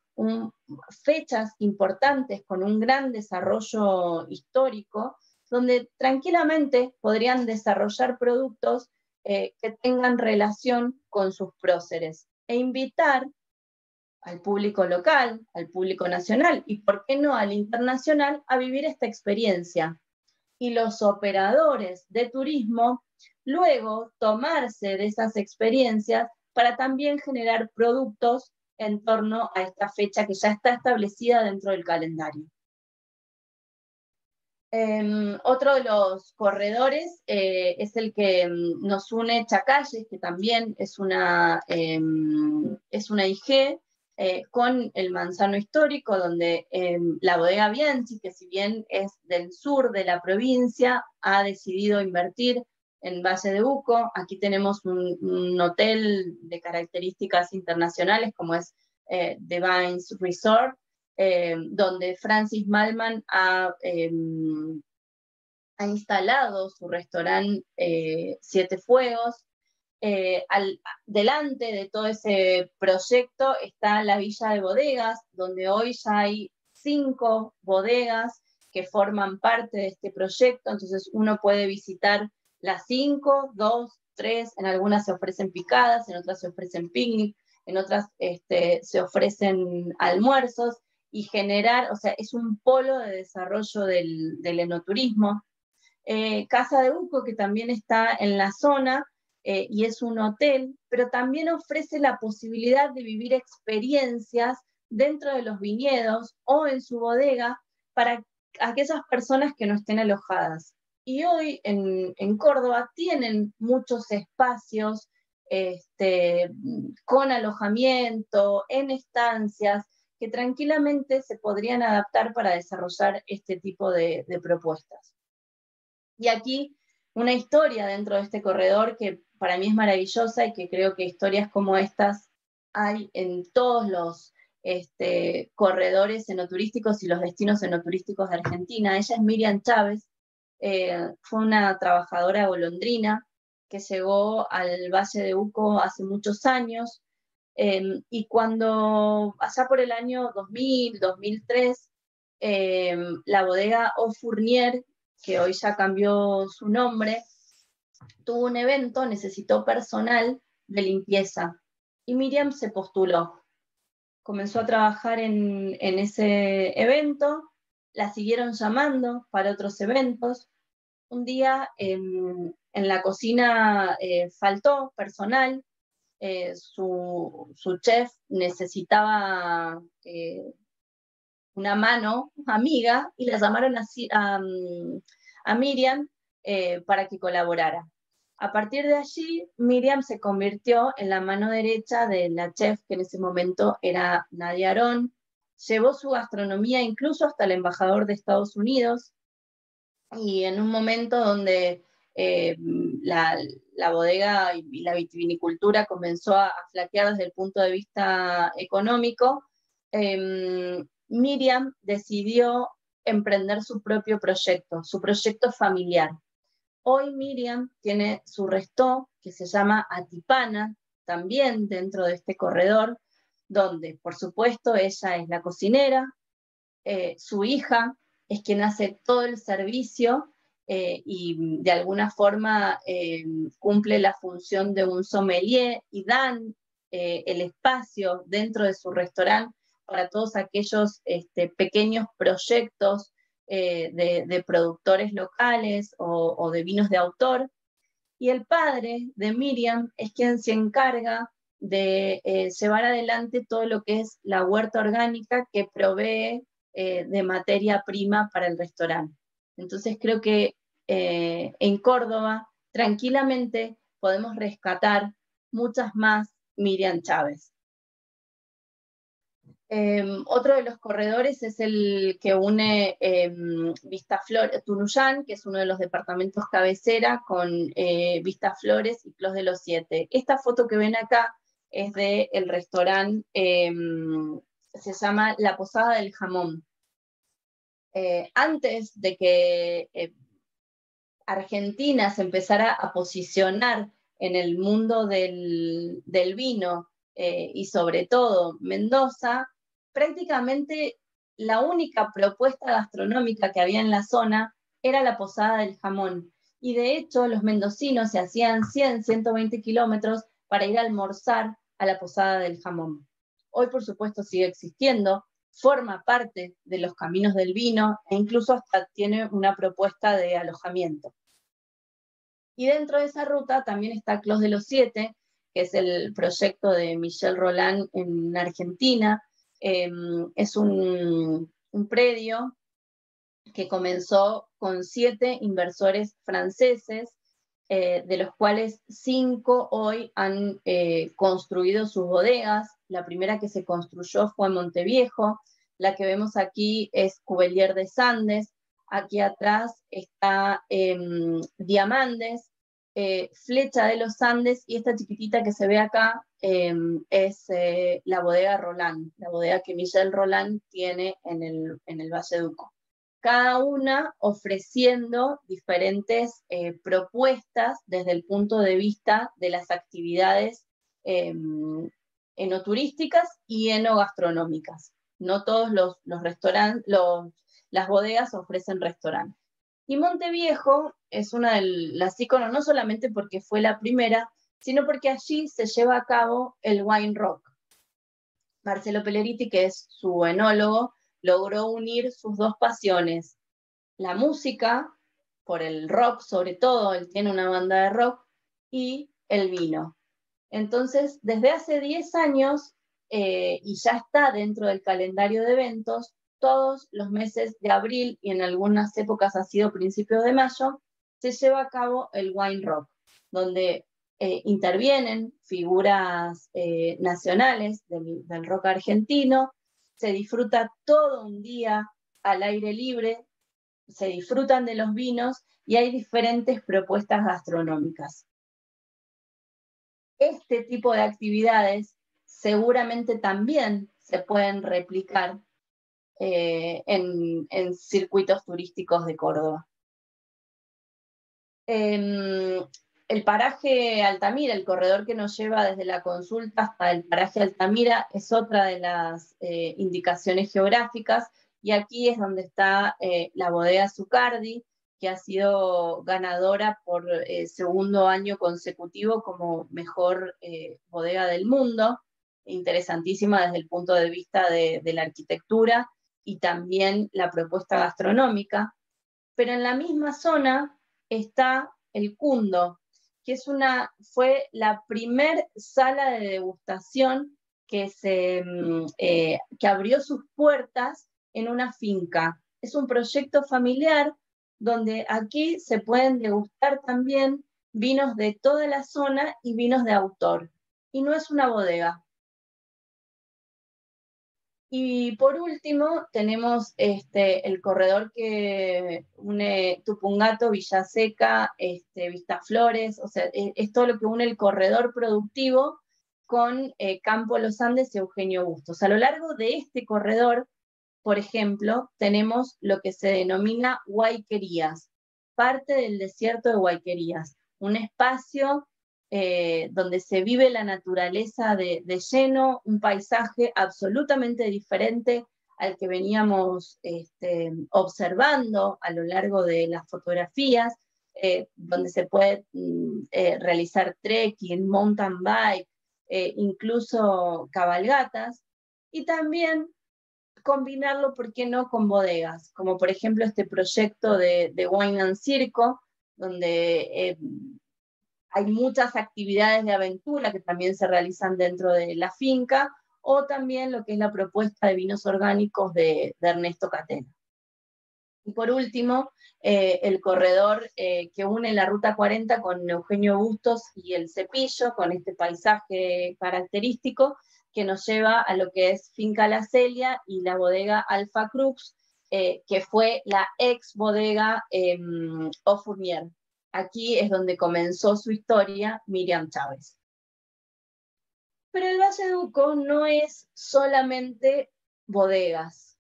fechas importantes con un gran desarrollo histórico, donde tranquilamente podrían desarrollar productos que tengan relación con sus próceres e invitar al público local, al público nacional y, por qué no, al internacional a vivir esta experiencia. Y los operadores de turismo luego tomarse de esas experiencias para también generar productos en torno a esta fecha que ya está establecida dentro del calendario. Otro de los corredores es el que nos une Chacalles, que también es una IG, con el Manzano Histórico, donde la bodega Bianchi, que si bien es del sur de la provincia, ha decidido invertir en Valle de Uco. Aquí tenemos un hotel de características internacionales, como es The Vines Resort, donde Francis Mallmann ha instalado su restaurante Siete Fuegos. Delante de todo ese proyecto está la Villa de Bodegas, donde hoy ya hay 5 bodegas que forman parte de este proyecto, entonces uno puede visitar las 5, 2, 3, en algunas se ofrecen picadas, en otras se ofrecen picnic, en otras se ofrecen almuerzos, y generar, o sea, es un polo de desarrollo del enoturismo. Casa de Uco, que también está en la zona, y es un hotel, pero también ofrece la posibilidad de vivir experiencias dentro de los viñedos o en su bodega para aquellas personas que no estén alojadas. Y hoy en Córdoba tienen muchos espacios con alojamiento, en estancias, que tranquilamente se podrían adaptar para desarrollar este tipo de propuestas. Y aquí una historia dentro de este corredor que para mí es maravillosa y que creo que historias como estas hay en todos los corredores enoturísticos y los destinos enoturísticos de Argentina. Ella es Miriam Chávez, fue una trabajadora golondrina que llegó al Valle de Uco hace muchos años, y cuando, allá por el año 2000, 2003, la bodega Au Fournier, que hoy ya cambió su nombre, tuvo un evento, necesitó personal de limpieza, y Miriam se postuló. Comenzó a trabajar en ese evento, la siguieron llamando para otros eventos. Un día en la cocina faltó personal, su chef necesitaba una mano amiga, y la llamaron a Miriam para que colaborara. A partir de allí, Miriam se convirtió en la mano derecha de la chef, que en ese momento era Nadia Arón. Llevó su gastronomía incluso hasta el embajador de Estados Unidos, y en un momento donde la bodega y la vitivinicultura comenzó a flaquear desde el punto de vista económico, Miriam decidió emprender su propio proyecto, su proyecto familiar. Hoy Miriam tiene su restó que se llama Atipana, también dentro de este corredor, donde por supuesto ella es la cocinera, su hija es quien hace todo el servicio, y de alguna forma cumple la función de un sommelier, y dan el espacio dentro de su restaurante para todos aquellos pequeños proyectos de productores locales o de vinos de autor. Y el padre de Miriam es quien se encarga de llevar adelante todo lo que es la huerta orgánica que provee de materia prima para el restaurante. Entonces creo que en Córdoba tranquilamente podemos rescatar muchas más Miriam Chávez. Otro de los corredores es el que une Tunuyán, que es uno de los departamentos cabecera, con Vistaflores y Clos de los Siete. Esta foto que ven acá es del restaurante, se llama La Posada del Jamón. Antes de que Argentina se empezara a posicionar en el mundo del vino, y sobre todo Mendoza, prácticamente la única propuesta gastronómica que había en la zona era la Posada del Jamón. Y de hecho los mendocinos se hacían 100, 120 kilómetros para ir a almorzar a la Posada del Jamón. Hoy, por supuesto, sigue existiendo, forma parte de los caminos del vino e incluso hasta tiene una propuesta de alojamiento. Y dentro de esa ruta también está Clos de los Siete, que es el proyecto de Michel Roland en Argentina. Es un predio que comenzó con 7 inversores franceses, de los cuales 5 hoy han construido sus bodegas. La primera que se construyó fue en Monteviejo, la que vemos aquí es Cuvelier des Andes, aquí atrás está Diamandes, Flecha de los Andes, y esta chiquitita que se ve acá es la bodega Roland, la bodega que Michel Roland tiene en el Valle Duco. Cada una ofreciendo diferentes propuestas desde el punto de vista de las actividades enoturísticas y enogastronómicas. No todos los restaurantes, las bodegas ofrecen restaurantes. Y Monteviejo es una de las íconos, no solamente porque fue la primera, sino porque allí se lleva a cabo el Wine Rock. Marcelo Pelleriti, que es su enólogo, logró unir sus dos pasiones, la música, por el rock sobre todo, él tiene una banda de rock, y el vino. Entonces, desde hace 10 años, y ya está dentro del calendario de eventos, todos los meses de abril, y en algunas épocas ha sido principios de mayo, se lleva a cabo el Wine Rock, donde intervienen figuras nacionales del rock argentino, se disfruta todo un día al aire libre, se disfrutan de los vinos y hay diferentes propuestas gastronómicas. Este tipo de actividades seguramente también se pueden replicar en circuitos turísticos de Córdoba. El paraje Altamira, el corredor que nos lleva desde la consulta hasta el paraje Altamira, es otra de las indicaciones geográficas, y aquí es donde está la bodega Zucardi, que ha sido ganadora por segundo año consecutivo como mejor bodega del mundo, interesantísima desde el punto de vista de la arquitectura y también la propuesta gastronómica. Pero en la misma zona está el Cundo, que fue la primer sala de degustación que abrió sus puertas en una finca. Es un proyecto familiar donde aquí se pueden degustar también vinos de toda la zona y vinos de autor. Y no es una bodega. Y por último, tenemos el corredor que une Tupungato, Villaseca, Vistaflores, o sea, es todo lo que une el corredor productivo con Campo Los Andes y Eugenio Bustos. A lo largo de este corredor, por ejemplo, tenemos lo que se denomina Huayquerías, parte del desierto de Huayquerías, un espacio donde se vive la naturaleza de lleno, un paisaje absolutamente diferente al que veníamos observando a lo largo de las fotografías, donde se puede realizar trekking, mountain bike, incluso cabalgatas, y también combinarlo, ¿por qué no?, con bodegas, como por ejemplo este proyecto de Wine and Circo, donde hay muchas actividades de aventura que también se realizan dentro de la finca, o también lo que es la propuesta de vinos orgánicos de Ernesto Catena. Y por último, el corredor que une la Ruta 40 con Eugenio Bustos y el Cepillo, con este paisaje característico, que nos lleva a lo que es Finca La Celia y la bodega Alfa Crux, que fue la ex bodega Au Fournier. Aquí es donde comenzó su historia Miriam Chávez. Pero el Valle Duco no es solamente bodegas.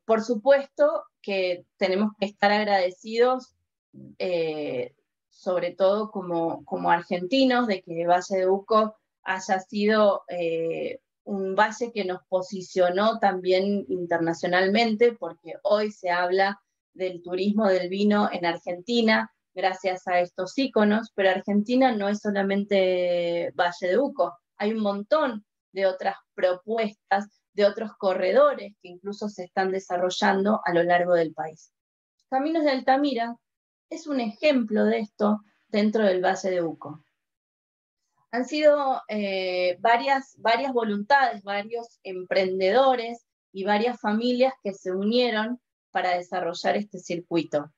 Por supuesto que tenemos que estar agradecidos, sobre todo como argentinos, de que el Valle de Uco haya sido un valle que nos posicionó también internacionalmente, porque hoy se habla del turismo del vino en Argentina, gracias a estos íconos, pero Argentina no es solamente Valle de Uco, hay un montón de otras propuestas, de otros corredores que incluso se están desarrollando a lo largo del país. Caminos de Altamira es un ejemplo de esto dentro del Valle de Uco. Han sido varias voluntades, varios emprendedores y varias familias que se unieron para desarrollar este circuito,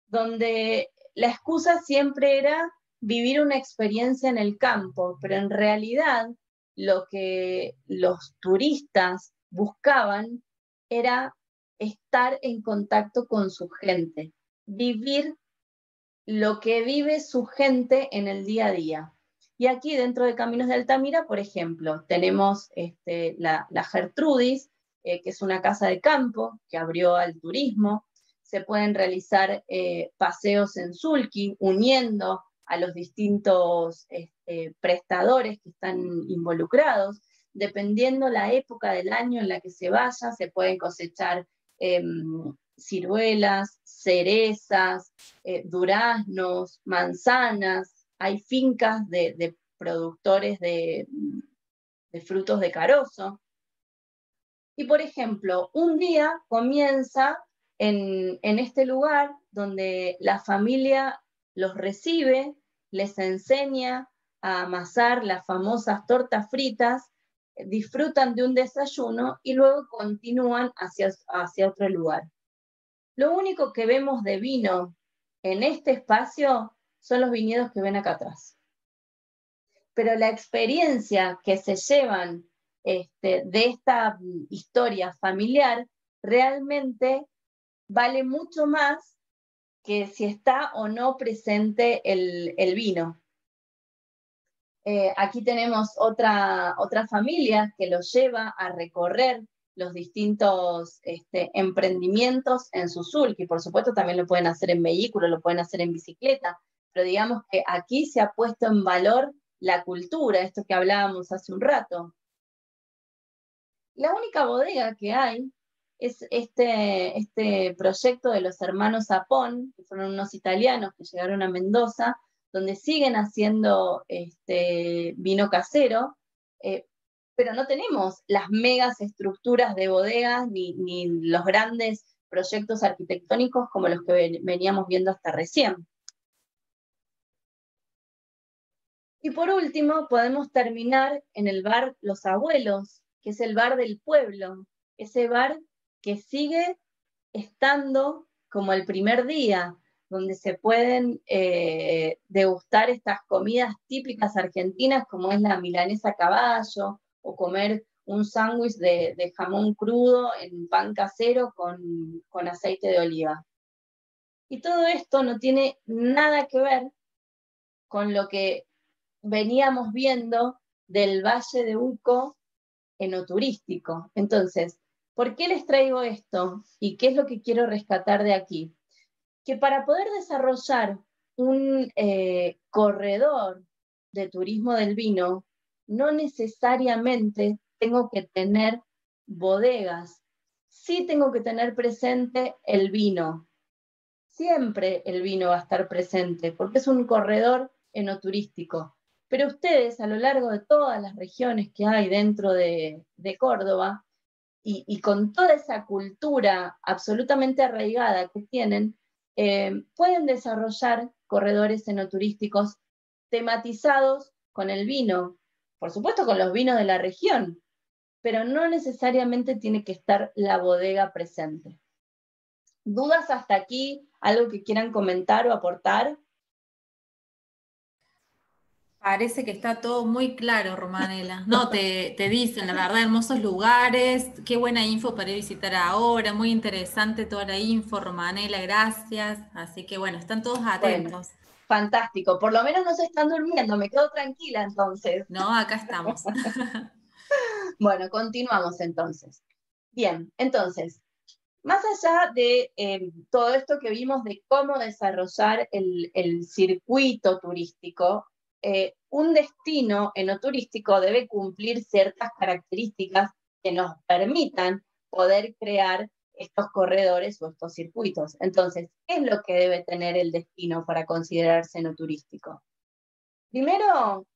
donde la excusa siempre era vivir una experiencia en el campo, pero en realidad lo que los turistas buscaban era estar en contacto con su gente, vivir lo que vive su gente en el día a día. Y aquí dentro de Caminos de Altamira, por ejemplo, tenemos la Gertrudis, que es una casa de campo que abrió al turismo. Se pueden realizar paseos en sulky, uniendo a los distintos prestadores que están involucrados. Dependiendo la época del año en la que se vaya, se pueden cosechar ciruelas, cerezas, duraznos, manzanas. Hay fincas de productores de frutos de carozo. Y por ejemplo, un día comienza en este lugar donde la familia los recibe, les enseña a amasar las famosas tortas fritas, disfrutan de un desayuno y luego continúan hacia otro lugar. Lo único que vemos de vino en este espacio son los viñedos que ven acá atrás. Pero la experiencia que se llevan de esta historia familiar realmente vale mucho más que si está o no presente el vino. Aquí tenemos otra familia que los lleva a recorrer los distintos emprendimientos en su sulky. Por supuesto también lo pueden hacer en vehículo, lo pueden hacer en bicicleta, pero digamos que aquí se ha puesto en valor la cultura, esto que hablábamos hace un rato. La única bodega que hay es este proyecto de los hermanos Sapón, que fueron unos italianos que llegaron a Mendoza, donde siguen haciendo vino casero, pero no tenemos las megas estructuras de bodegas ni los grandes proyectos arquitectónicos como los que veníamos viendo hasta recién. Y por último, podemos terminar en el bar Los Abuelos, que es el bar del pueblo, ese bar que sigue estando como el primer día, donde se pueden degustar estas comidas típicas argentinas, como es la milanesa a caballo, o comer un sándwich de jamón crudo en pan casero con aceite de oliva. Y todo esto no tiene nada que ver con lo que veníamos viendo del Valle de Uco enoturístico. Entonces, ¿por qué les traigo esto? ¿Y qué es lo que quiero rescatar de aquí? Que para poder desarrollar un corredor de turismo del vino, no necesariamente tengo que tener bodegas. Sí tengo que tener presente el vino. Siempre el vino va a estar presente, porque es un corredor enoturístico. Pero ustedes, a lo largo de todas las regiones que hay dentro de Córdoba, y con toda esa cultura absolutamente arraigada que tienen, pueden desarrollar corredores enoturísticos tematizados con el vino, por supuesto con los vinos de la región, pero no necesariamente tiene que estar la bodega presente. ¿Dudas hasta aquí? ¿Algo que quieran comentar o aportar? Parece que está todo muy claro, Romanela. No, te dicen, la verdad, hermosos lugares, qué buena info para ir a visitar ahora, muy interesante toda la info, Romanela, gracias. Así que bueno, están todos Bueno, atentos. fantástico. Por lo menos no se están durmiendo, me quedo tranquila entonces. No, acá estamos. Bueno, continuamos entonces. Bien, entonces, más allá de todo esto que vimos de cómo desarrollar el circuito turístico, un destino enoturístico debe cumplir ciertas características que nos permitan poder crear estos corredores o estos circuitos. Entonces, ¿qué es lo que debe tener el destino para considerarse no turístico? Primero,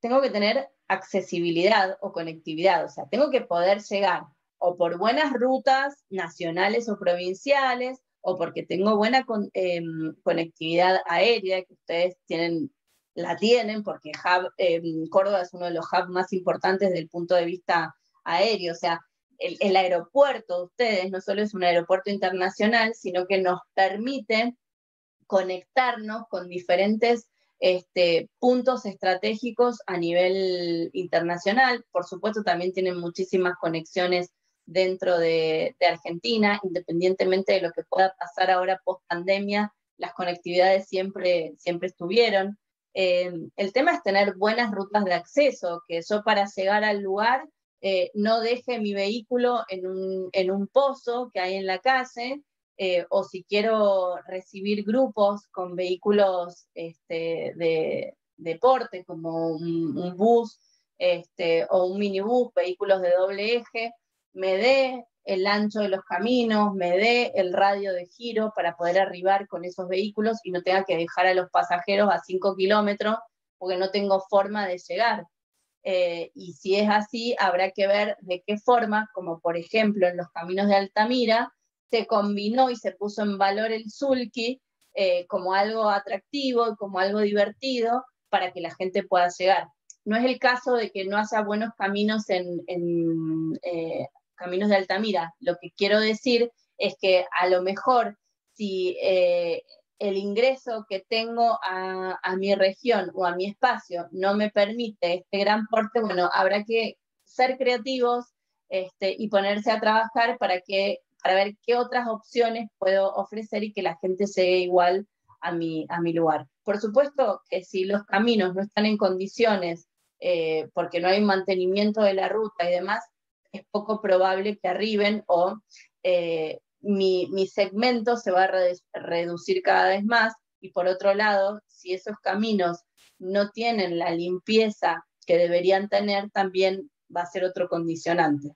tengo que tener accesibilidad o conectividad, o sea, tengo que poder llegar o por buenas rutas nacionales o provinciales, o porque tengo buena conectividad aérea, que ustedes la tienen, porque Córdoba es uno de los hubs más importantes desde el punto de vista aéreo, o sea, el aeropuerto de ustedes no solo es un aeropuerto internacional, sino que nos permite conectarnos con diferentes puntos estratégicos a nivel internacional. Por supuesto, también tienen muchísimas conexiones dentro de Argentina, independientemente de lo que pueda pasar ahora post pandemia, las conectividades siempre estuvieron. El tema es tener buenas rutas de acceso, que yo para llegar al lugar no deje mi vehículo en un pozo que hay en la calle, o si quiero recibir grupos con vehículos de deporte, como un bus o un minibús, vehículos de doble eje, me dé el ancho de los caminos, me dé el radio de giro para poder arribar con esos vehículos y no tenga que dejar a los pasajeros a 5 kilómetros porque no tengo forma de llegar. Y si es así, habrá que ver de qué forma, como por ejemplo en los caminos de Altamira, se combinó y se puso en valor el sulky como algo atractivo y como algo divertido para que la gente pueda llegar. No es el caso de que no haya buenos caminos en caminos de Altamira. Lo que quiero decir es que a lo mejor si el ingreso que tengo a mi región o a mi espacio no me permite este gran porte, bueno, habrá que ser creativos y ponerse a trabajar para ver qué otras opciones puedo ofrecer y que la gente llegue igual a mi lugar. Por supuesto que si los caminos no están en condiciones, porque no hay mantenimiento de la ruta y demás, es poco probable que arriben o mi segmento se va a reducir cada vez más, y por otro lado, si esos caminos no tienen la limpieza que deberían tener, también va a ser otro condicionante.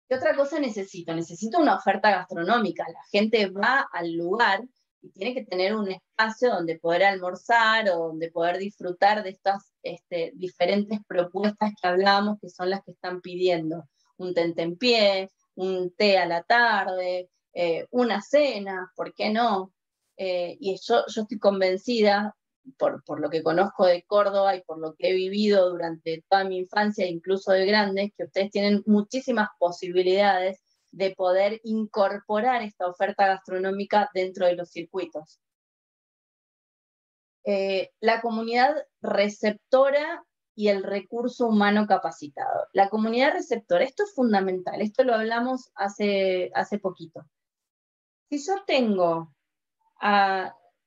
¿Qué otra cosa necesito? Necesito una oferta gastronómica. La gente va al lugar y tiene que tener un espacio donde poder almorzar o donde poder disfrutar de estas diferentes propuestas que hablábamos, que son las que están pidiendo. Un tentempié, un té a la tarde, una cena, ¿por qué no? Y yo estoy convencida, por lo que conozco de Córdoba y por lo que he vivido durante toda mi infancia, incluso de grande, que ustedes tienen muchísimas posibilidades de poder incorporar esta oferta gastronómica dentro de los circuitos. La comunidad receptora y el recurso humano capacitado. La comunidad receptora, esto es fundamental, esto lo hablamos hace poquito. Si yo tengo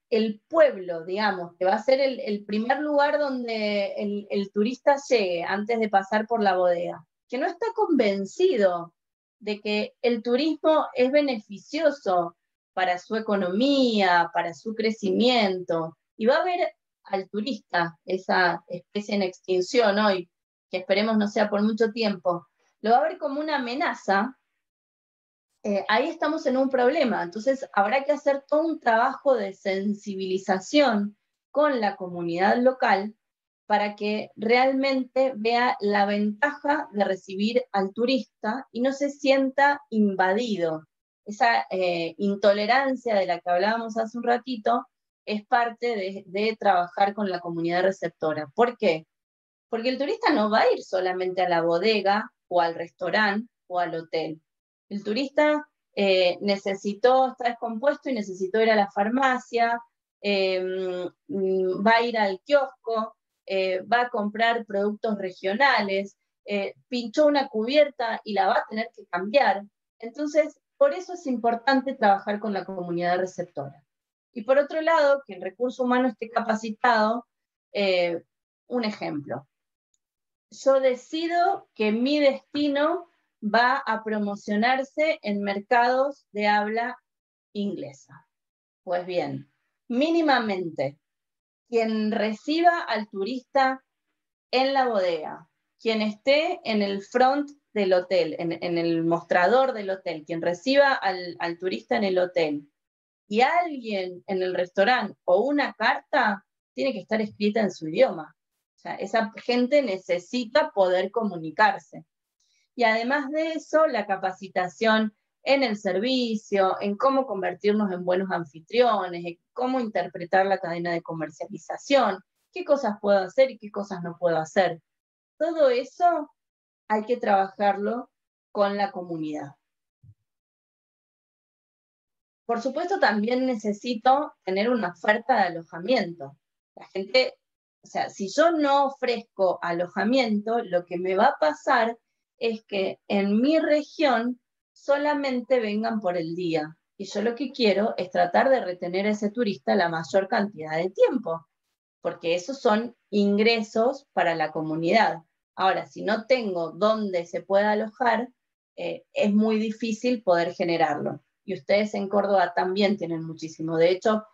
el pueblo, digamos, que va a ser el primer lugar donde el turista llegue antes de pasar por la bodega, que no está convencido de que el turismo es beneficioso para su economía, para su crecimiento, y va a ver al turista, esa especie en extinción hoy, que esperemos no sea por mucho tiempo, lo va a ver como una amenaza. Ahí estamos en un problema. Entonces habrá que hacer todo un trabajo de sensibilización con la comunidad local para que realmente vea la ventaja de recibir al turista y no se sienta invadido. Esa intolerancia de la que hablábamos hace un ratito es parte de trabajar con la comunidad receptora. ¿Por qué? Porque el turista no va a ir solamente a la bodega o al restaurante o al hotel. El turista está descompuesto y necesitó ir a la farmacia, va a ir al kiosco, va a comprar productos regionales, pinchó una cubierta y la va a tener que cambiar. Entonces, por eso es importante trabajar con la comunidad receptora. Y por otro lado, que el recurso humano esté capacitado. Un ejemplo. Yo decido que mi destino va a promocionarse en mercados de habla inglesa. Pues bien, mínimamente, quien reciba al turista en la bodega, quien esté en el front del hotel, en el mostrador del hotel, quien reciba al turista en el hotel, y alguien en el restaurante o una carta, tiene que estar escrita en su idioma. O sea, esa gente necesita poder comunicarse. Y además de eso, la capacitación en el servicio, en cómo convertirnos en buenos anfitriones, en cómo interpretar la cadena de comercialización, qué cosas puedo hacer y qué cosas no puedo hacer. Todo eso hay que trabajarlo con la comunidad. Por supuesto, también necesito tener una oferta de alojamiento. La gente, o sea, si yo no ofrezco alojamiento, lo que me va a pasar es que en mi región solamente vengan por el día. Y yo lo que quiero es tratar de retener a ese turista la mayor cantidad de tiempo, porque esos son ingresos para la comunidad. Ahora, si no tengo dónde se pueda alojar, es muy difícil poder generarlo. Y ustedes en Córdoba también tienen muchísimo. De hecho,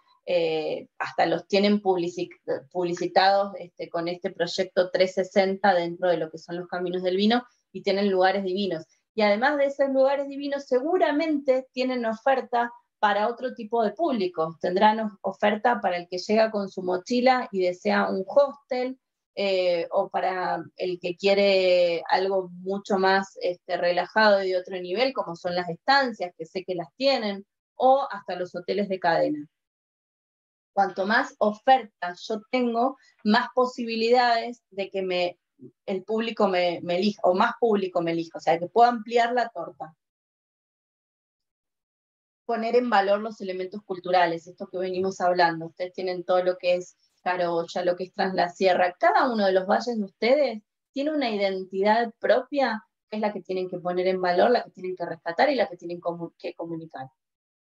hasta los tienen publicitados con este proyecto 360 dentro de lo que son los caminos del vino, y tienen lugares divinos. Y además de esos lugares divinos, seguramente tienen oferta para otro tipo de público. Tendrán oferta para el que llega con su mochila y desea un hostel, o para el que quiere algo mucho más relajado y de otro nivel, como son las estancias, que sé que las tienen, o hasta los hoteles de cadena. Cuanto más oferta yo tengo, más posibilidades de que el público me elija, o más público me elija, o sea, que puedo ampliar la torta. Poner en valor los elementos culturales, esto que venimos hablando. Ustedes tienen todo lo que es Carolla, lo que es Tras la Sierra. Cada uno de los valles de ustedes tiene una identidad propia, que es la que tienen que poner en valor, la que tienen que rescatar y la que tienen que comunicar.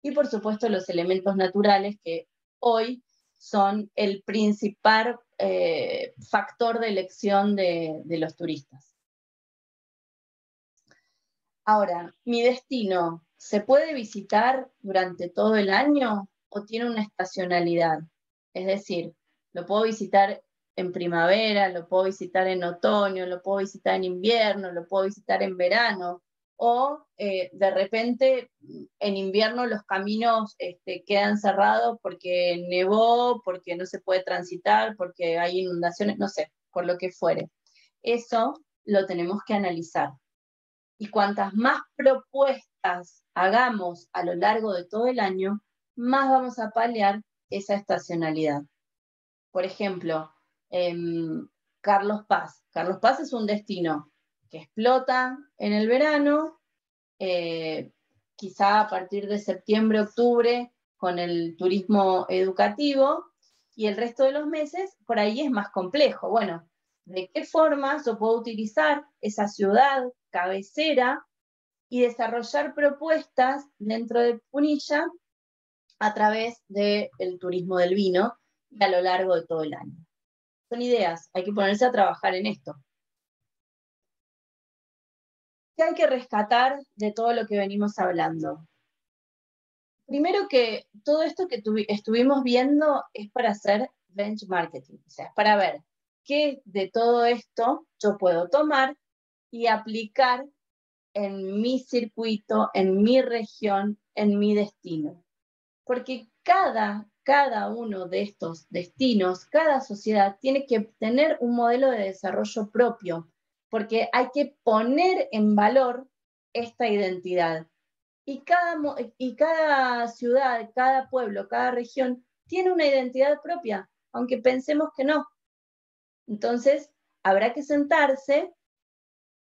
Y por supuesto los elementos naturales, que hoy son el principal factor de elección de los turistas. Ahora, mi destino, ¿se puede visitar durante todo el año o tiene una estacionalidad? Es decir, lo puedo visitar en primavera, lo puedo visitar en otoño, lo puedo visitar en invierno, lo puedo visitar en verano, o de repente en invierno los caminos quedan cerrados porque nevó, porque no se puede transitar, porque hay inundaciones, no sé, por lo que fuere. Eso lo tenemos que analizar. Y cuantas más propuestas hagamos a lo largo de todo el año, más vamos a paliar esa estacionalidad. Por ejemplo, Carlos Paz. Carlos Paz es un destino que explota en el verano, quizá a partir de septiembre, octubre, con el turismo educativo, y el resto de los meses por ahí es más complejo. Bueno, ¿de qué forma yo puedo utilizar esa ciudad cabecera y desarrollar propuestas dentro de Punilla a través del turismo del vino y a lo largo de todo el año? Son ideas, hay que ponerse a trabajar en esto. ¿Qué hay que rescatar de todo lo que venimos hablando? Primero, que todo esto que estuvimos viendo es para hacer benchmarking, o sea, es para ver qué de todo esto yo puedo tomar y aplicar en mi circuito, en mi región, en mi destino. Porque cada uno de estos destinos, cada sociedad tiene que tener un modelo de desarrollo propio, porque hay que poner en valor esta identidad. Y cada ciudad, cada pueblo, cada región tiene una identidad propia, aunque pensemos que no. Entonces, habrá que sentarse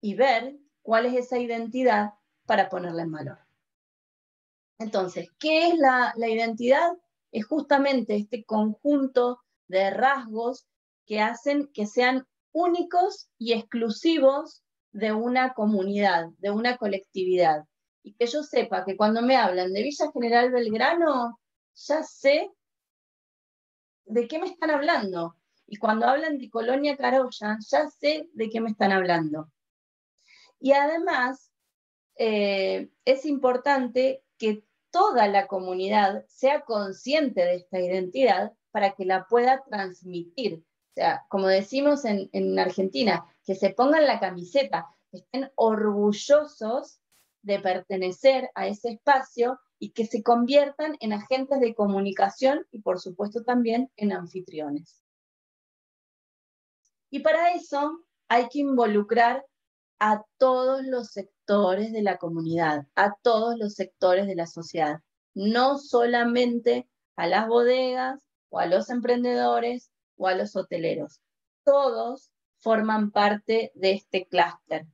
y ver cuál es esa identidad para ponerla en valor. Entonces, ¿qué es la identidad? Es justamente este conjunto de rasgos que hacen que sean únicos y exclusivos de una comunidad, de una colectividad. Y que yo sepa que cuando me hablan de Villa General Belgrano, ya sé de qué me están hablando. Y cuando hablan de Colonia Carolla, ya sé de qué me están hablando. Y además, es importante que toda la comunidad sea consciente de esta identidad para que la pueda transmitir. O sea, como decimos en Argentina, que se pongan la camiseta, estén orgullosos de pertenecer a ese espacio y que se conviertan en agentes de comunicación y, por supuesto, también en anfitriones. Y para eso hay que involucrar a todos los sectores de la comunidad, a todos los sectores de la sociedad, no solamente a las bodegas o a los emprendedores o a los hoteleros. Todos forman parte de este clúster.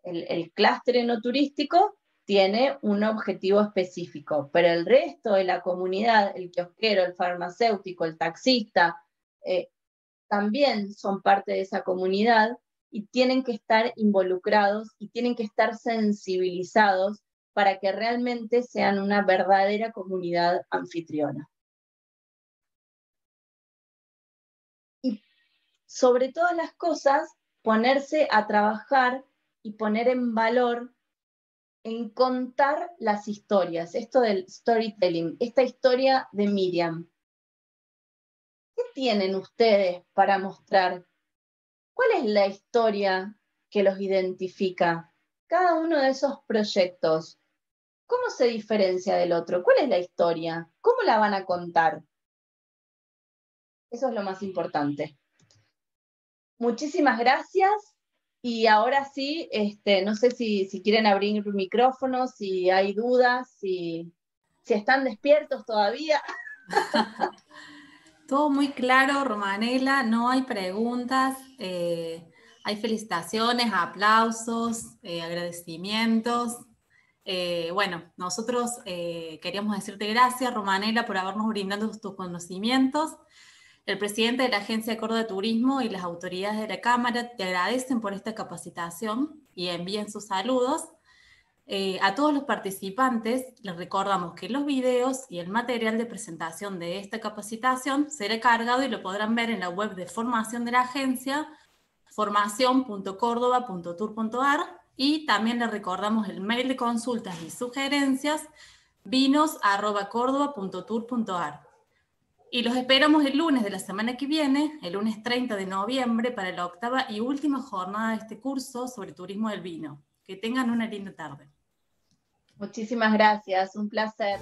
El clúster enoturístico tiene un objetivo específico, pero el resto de la comunidad, el kiosquero, el farmacéutico, el taxista, también son parte de esa comunidad y tienen que estar involucrados y tienen que estar sensibilizados para que realmente sean una verdadera comunidad anfitriona. Y sobre todas las cosas, ponerse a trabajar y poner en valor en contar las historias, esto del storytelling, esta historia de Miriam. ¿Qué tienen ustedes para mostrar? ¿Cuál es la historia que los identifica? Cada uno de esos proyectos, ¿cómo se diferencia del otro? ¿Cuál es la historia? ¿Cómo la van a contar? Eso es lo más importante. Muchísimas gracias. Y ahora sí, no sé si quieren abrir micrófonos, si hay dudas, si están despiertos todavía. Todo muy claro, Romanela, no hay preguntas, hay felicitaciones, aplausos, agradecimientos. Bueno, nosotros queríamos decirte gracias, Romanela, por habernos brindado tus conocimientos. El presidente de la Agencia de Córdoba de Turismo y las autoridades de la Cámara te agradecen por esta capacitación y envían sus saludos. A todos los participantes les recordamos que los videos y el material de presentación de esta capacitación será cargado y lo podrán ver en la web de formación de la agencia, formacion.cordoba.tour.ar, y también les recordamos el mail de consultas y sugerencias, vinos@cordoba.tour.ar. Y los esperamos el lunes de la semana que viene, el lunes 30 de noviembre, para la 8ª y última jornada de este curso sobre turismo del vino. Que tengan una linda tarde. Muchísimas gracias, un placer.